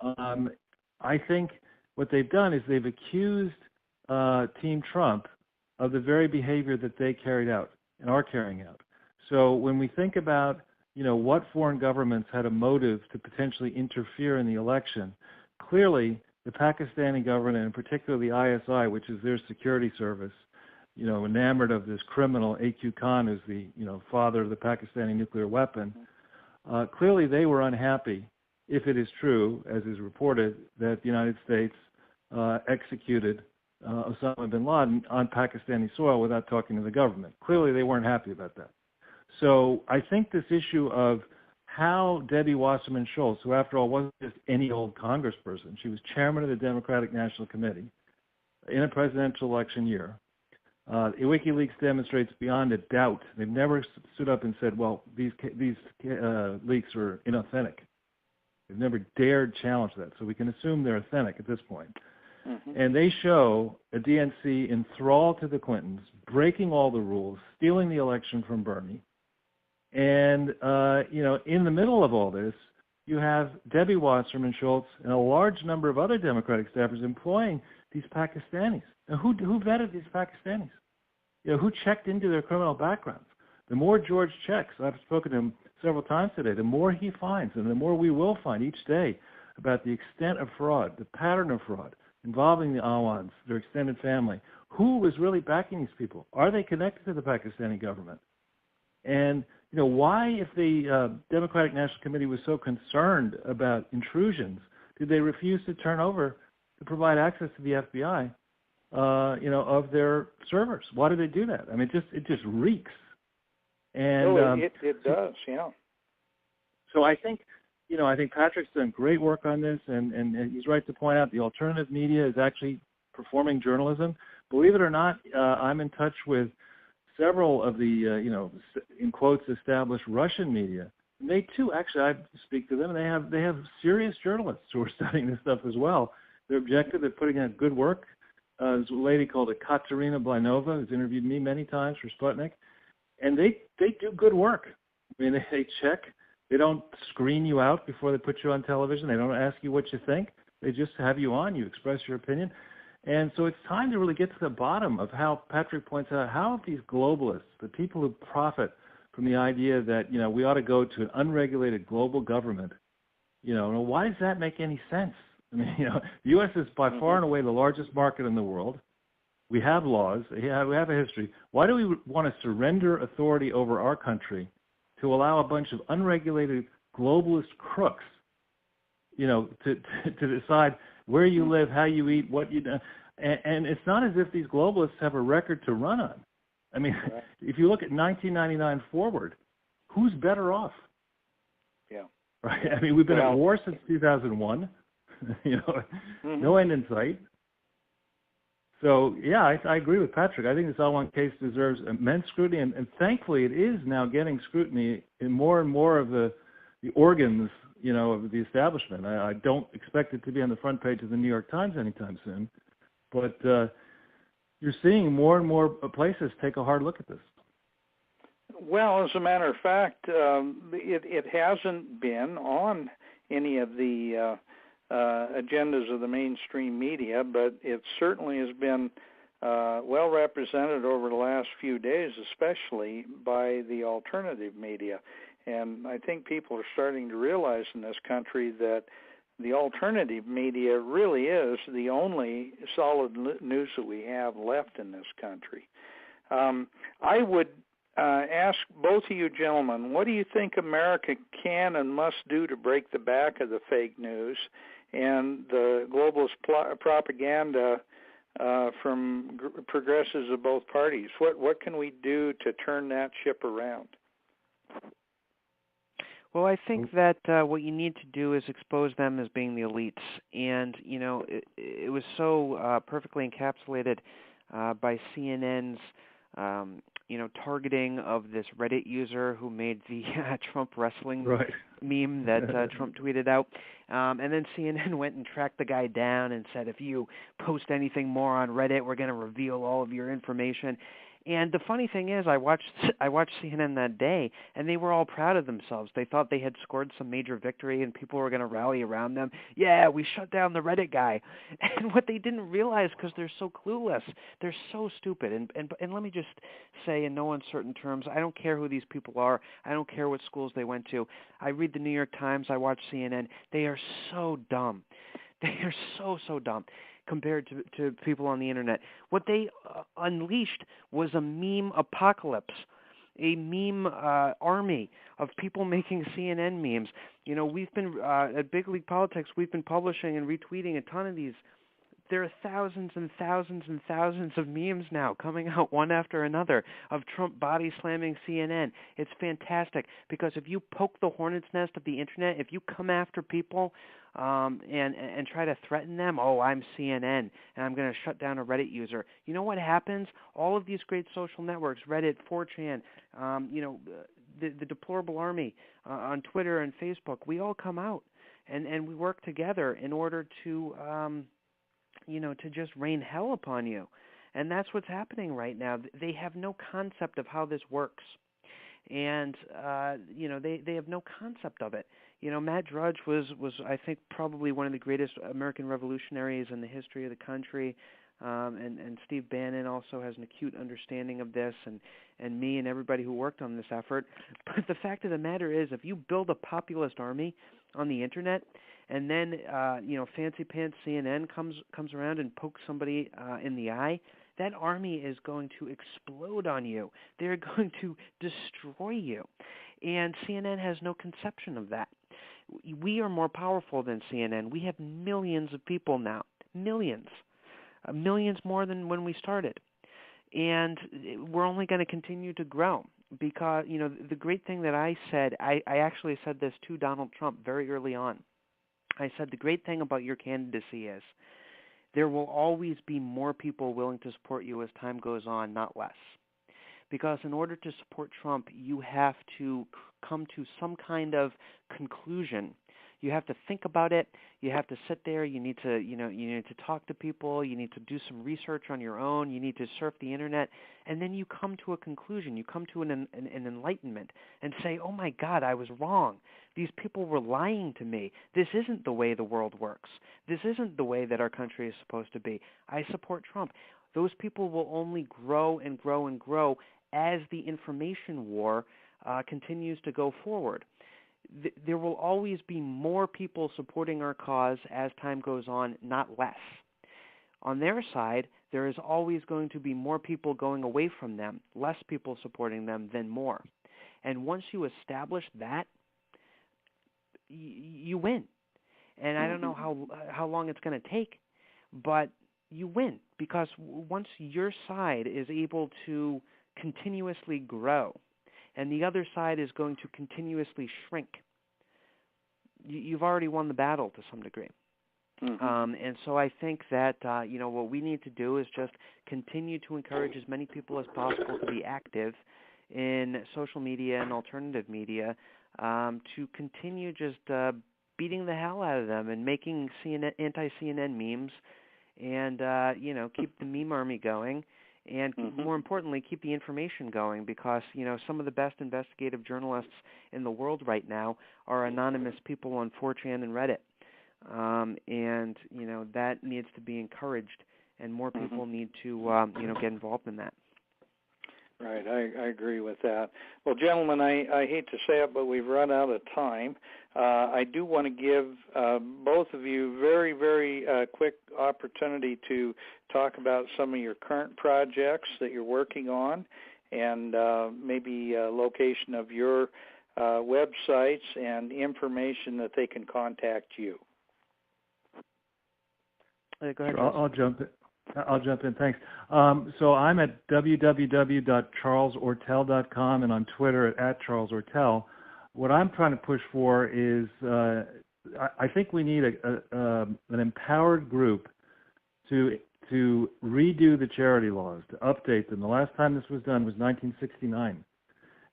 I think what they've done is they've accused Team Trump of the very behavior that they carried out and are carrying out. So when we think about, you know, what foreign governments had a motive to potentially interfere in the election, clearly the Pakistani government, and particularly the ISI, which is their security service, you know, enamored of this criminal, A.Q. Khan, who's the, you know, father of the Pakistani nuclear weapon, clearly they were unhappy, if it is true, as is reported, that the United States executed Osama bin Laden on Pakistani soil without talking to the government. Clearly they weren't happy about that. So I think this issue of how Debbie Wasserman Schultz, who after all wasn't just any old congressperson, she was chairman of the Democratic National Committee in a presidential election year, WikiLeaks demonstrates beyond a doubt. They've never stood up and said, well, these leaks are inauthentic. They've never dared challenge that. So we can assume they're authentic at this point. Mm-hmm. And they show a DNC enthralled to the Clintons, breaking all the rules, stealing the election from Bernie. And, you know, in the middle of all this, you have Debbie Wasserman Schultz and a large number of other Democratic staffers employing these Pakistanis. Now, who vetted these Pakistanis? You know, who checked into their criminal backgrounds? The more George checks, I've spoken to him several times today, the more he finds, and the more we will find each day about the extent of fraud, the pattern of fraud involving the Awans, their extended family. Who was really backing these people? Are they connected to the Pakistani government? And, you know, why, if the Democratic National Committee was so concerned about intrusions, did they refuse to turn over to provide access to the FBI, you know, of their servers? Why did they do that? I mean, it just reeks. And it does, yeah. So I think, you know, I think Patrick's done great work on this, and he's right to point out the alternative media is actually performing journalism. Believe it or not, I'm in touch with several of the, you know, in quotes, established Russian media. And they too, actually, I speak to them, and they have serious journalists who are studying this stuff as well. They're objective at putting in good work. There's a lady called Katerina Blanova who's interviewed me many times for Sputnik, and they do good work. I mean, they check. They don't screen you out before they put you on television. They don't ask you what you think. They just have you on. You express your opinion. And so it's time to really get to the bottom of how Patrick points out how these globalists, the people who profit from the idea that, you know, we ought to go to an unregulated global government, you know, why does that make any sense? I mean, you know, the U.S. is by far and away the largest market in the world. We have laws. We have a history. Why do we want to surrender authority over our country to allow a bunch of unregulated globalist crooks, you know, to decide where you live, how you eat, what you do? And it's not as if these globalists have a record to run on. I mean, right. If you look at 1999 forward, who's better off? Yeah. Right. I mean, we've been at war since 2001. You know, no end in sight. So, yeah, I agree with Patrick. I think this Awan case deserves immense scrutiny, and thankfully it is now getting scrutiny in more and more of the organs, you know, of the establishment. I don't expect it to be on the front page of the New York Times anytime soon, but you're seeing more and more places take a hard look at this. Well, as a matter of fact, it hasn't been on any of the agendas of the mainstream media, but it certainly has been well represented over the last few days, especially by the alternative media. And I think people are starting to realize in this country that the alternative media really is the only solid news that we have left in this country. I would ask both of you gentlemen, what do you think America can and must do to break the back of the fake news and the globalist propaganda from progressives of both parties? What can we do to turn that ship around? Well, I think that what you need to do is expose them as being the elites. And, it was so perfectly encapsulated by CNN's, targeting of this Reddit user who made the Trump wrestling meme that Trump tweeted out. And then CNN went and tracked the guy down and said, if you post anything more on Reddit, we're going to reveal all of your information. And the funny thing is, I watched CNN that day, and they were all proud of themselves. They thought they had scored some major victory, and people were going to rally around them. Yeah, we shut down the Reddit guy. And what they didn't realize, because they're so clueless, they're so stupid. And let me just say, in no uncertain terms, I don't care who these people are. I don't care what schools they went to. I read the New York Times. I watch CNN. They are so dumb. They are so dumb compared to people on the internet. What they unleashed was a meme apocalypse, a meme army of people making CNN memes. We've been, at Big League Politics, we've been publishing and retweeting a ton of these. There are thousands and thousands and thousands of memes now coming out one after another of Trump body slamming CNN. It's fantastic because if you poke the hornet's nest of the internet, if you come after people and try to threaten them, I'm CNN and I'm going to shut down a Reddit user. You know what happens? All of these great social networks, Reddit, 4chan, the deplorable army on Twitter and Facebook, we all come out and we work together in order to to just rain hell upon you. And that's what's happening right now. They have no concept of how this works. And, they have no concept of it. Matt Drudge was I think, probably one of the greatest American revolutionaries in the history of the country. And Steve Bannon also has an acute understanding of this, and me and everybody who worked on this effort. But the fact of the matter is, if you build a populist army on the internet, and then fancy pants CNN comes around and pokes somebody in the eye, that army is going to explode on you. They're going to destroy you. And CNN has no conception of that. We are more powerful than CNN. We have millions of people now, millions more than when we started. And we're only going to continue to grow because, the great thing that I said, I actually said this to Donald Trump very early on. I said the great thing about your candidacy is there will always be more people willing to support you as time goes on, not less. Because in order to support Trump, you have to come to some kind of conclusion. You have to think about it. You have to sit there. You need to, you need to talk to people. You need to do some research on your own. You need to surf the internet, and then you come to a conclusion. You come to an enlightenment and say, "Oh my God, I was wrong. These people were lying to me. This isn't the way the world works. This isn't the way that our country is supposed to be. I support Trump." Those people will only grow and grow and grow as the information war continues to go forward. There will always be more people supporting our cause as time goes on, not less. On their side, there is always going to be more people going away from them, less people supporting them than more. And once you establish that, you win. And I don't know how long it's going to take, but you win because once your side is able to continuously grow, and the other side is going to continuously shrink, you've already won the battle to some degree. Mm-hmm. And so I think that, what we need to do is just continue to encourage as many people as possible to be active in social media and alternative media, to continue just beating the hell out of them and making anti-CNN memes and, keep the meme army going. And more importantly, keep the information going because, some of the best investigative journalists in the world right now are anonymous people on 4chan and Reddit. And, that needs to be encouraged, and more people need to, get involved in that. Right, I agree with that. Well, gentlemen, I hate to say it, but we've run out of time. I do want to give both of you very, very quick opportunity to talk about some of your current projects that you're working on and maybe location of your websites and information that they can contact you. Go ahead. Sure, I'll jump in. Thanks. So I'm at www.charlesortel.com and on Twitter at CharlesOrtel. What I'm trying to push for is I think we need an empowered group to redo the charity laws, to update them. The last time this was done was 1969.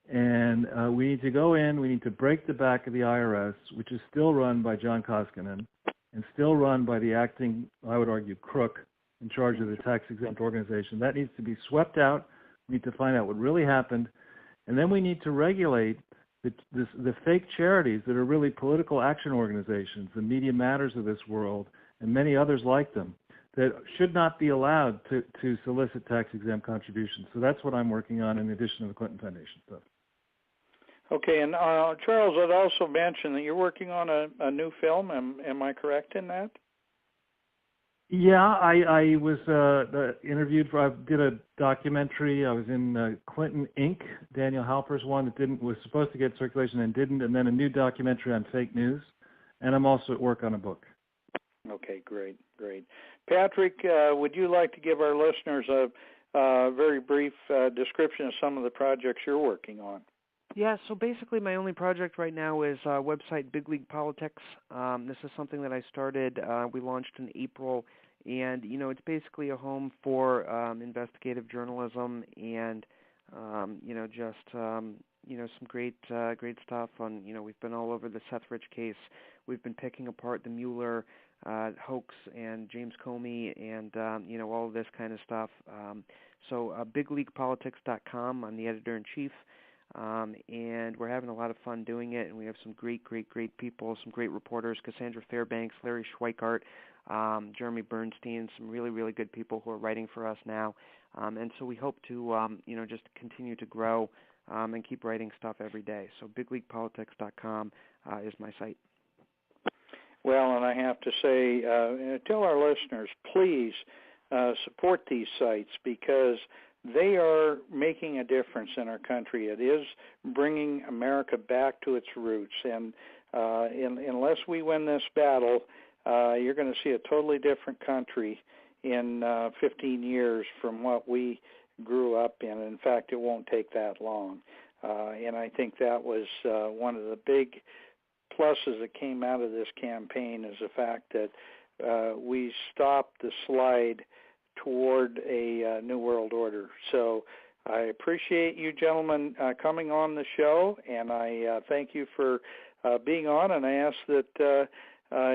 And we need to go in, we need to break the back of the IRS, which is still run by John Koskinen and still run by the acting, I would argue, crook in charge of the tax-exempt organization. That needs to be swept out. We need to find out what really happened. And then we need to regulate the fake charities that are really political action organizations, the Media Matters of this world, and many others like them, that should not be allowed to solicit tax-exempt contributions. So that's what I'm working on in addition to the Clinton Foundation stuff. Okay, and Charles, I'd also mention that you're working on a new film. Am I correct in that? Yeah, I was interviewed for. I did a documentary. I was in Clinton Inc., Daniel Halper's one that was supposed to get circulation and didn't, and then a new documentary on fake news. And I'm also at work on a book. Okay, great. Patrick, would you like to give our listeners a very brief description of some of the projects you're working on? Yeah, so basically my only project right now is website Big League Politics. This is something that I started, we launched in April, and, it's basically a home for investigative journalism and, some great stuff on, we've been all over the Seth Rich case. We've been picking apart the Mueller hoax and James Comey and, all of this kind of stuff. So bigleaguepolitics.com, I'm the editor-in-chief. And we're having a lot of fun doing it, and we have some great people, some great reporters, Cassandra Fairbanks, Larry Schweikart, Jeremy Bernstein, some really good people who are writing for us now. And so we hope to, just continue to grow and keep writing stuff every day. So bigleaguepolitics.com is my site. Well, and I have to say, tell our listeners, please support these sites because they are making a difference in our country. It is bringing America back to its roots. And unless we win this battle, you're going to see a totally different country in 15 years from what we grew up in. In fact, it won't take that long. And I think that was one of the big pluses that came out of this campaign is the fact that we stopped the slide toward a new world order. So I appreciate you gentlemen coming on the show, and I thank you for being on, and I ask that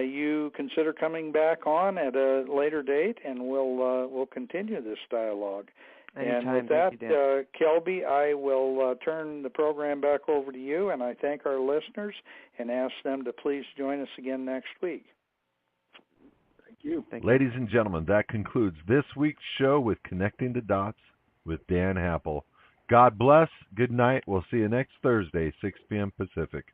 you consider coming back on at a later date, and we'll continue this dialogue. Anytime. And with that, Kelby, I will turn the program back over to you, and I thank our listeners and ask them to please join us again next week. Thank you. Ladies and gentlemen, that concludes this week's show with Connecting the Dots with Dan Happel. God bless. Good night. We'll see you next Thursday, 6 p.m. Pacific.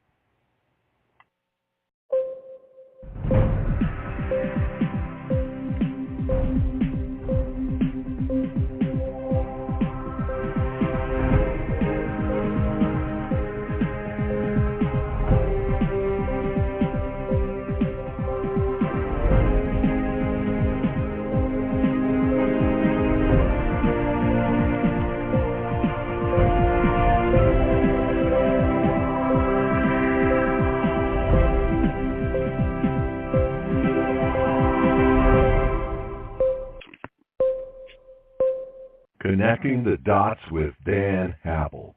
Connecting the Dots with Dan Happel.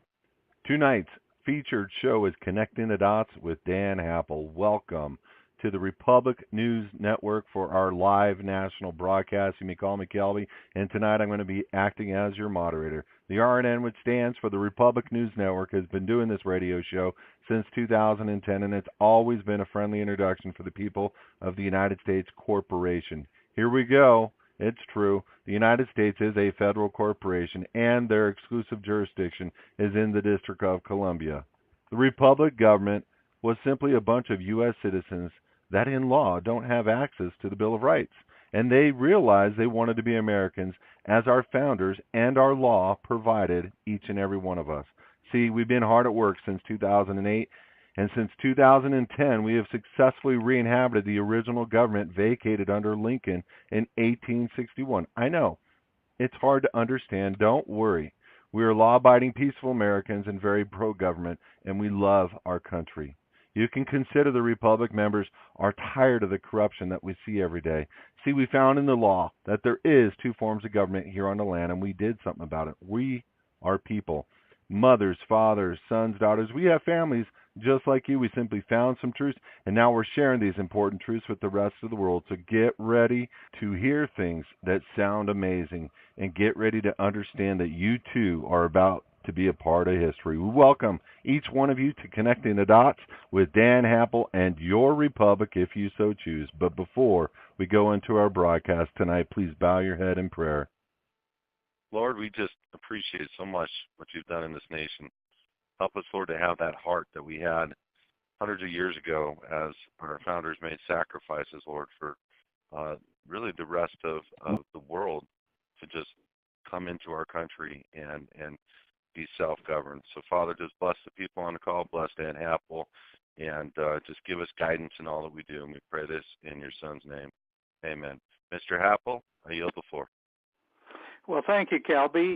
Tonight's featured show is Connecting the Dots with Dan Happel. Welcome to the Republic News Network for our live national broadcast. You may call me Kelby, and tonight I'm going to be acting as your moderator. The RNN, which stands for the Republic News Network, has been doing this radio show since 2010, and it's always been a friendly introduction for the people of the United States Corporation. Here we go. It's true. The United States is a federal corporation, and their exclusive jurisdiction is in the District of Columbia. The Republic government was simply a bunch of U.S. citizens that in law don't have access to the Bill of Rights. and they realized they wanted to be Americans as our founders and our law provided each and every one of us. See, we've been hard at work since 2008, and since 2010, we have successfully re-inhabited the original government vacated under Lincoln in 1861. I know, it's hard to understand. Don't worry. We are law-abiding, peaceful Americans and very pro-government, and we love our country. You can consider the Republic members are tired of the corruption that we see every day. See, we found in the law that there is two forms of government here on the land, and we did something about it. We are people. Mothers, fathers, sons, daughters. We have families just like you. We simply found some truths, and now we're sharing these important truths with the rest of the world. So get ready to hear things that sound amazing, and get ready to understand that you too are about to be a part of history. We welcome each one of you to Connecting the Dots with Dan Happel and your Republic if you so choose. But before we go into our broadcast tonight, please bow your head in prayer. Lord, we just appreciate so much what you've done in this nation. Help us, Lord, to have that heart that we had hundreds of years ago as our founders made sacrifices, Lord, for really the rest of the world to just come into our country and be self-governed. So, Father, just bless the people on the call, bless Dan Happel, and just give us guidance in all that we do. And we pray this in your Son's name. Amen. Mr. Happel, I yield the floor. Well, thank you, Calby.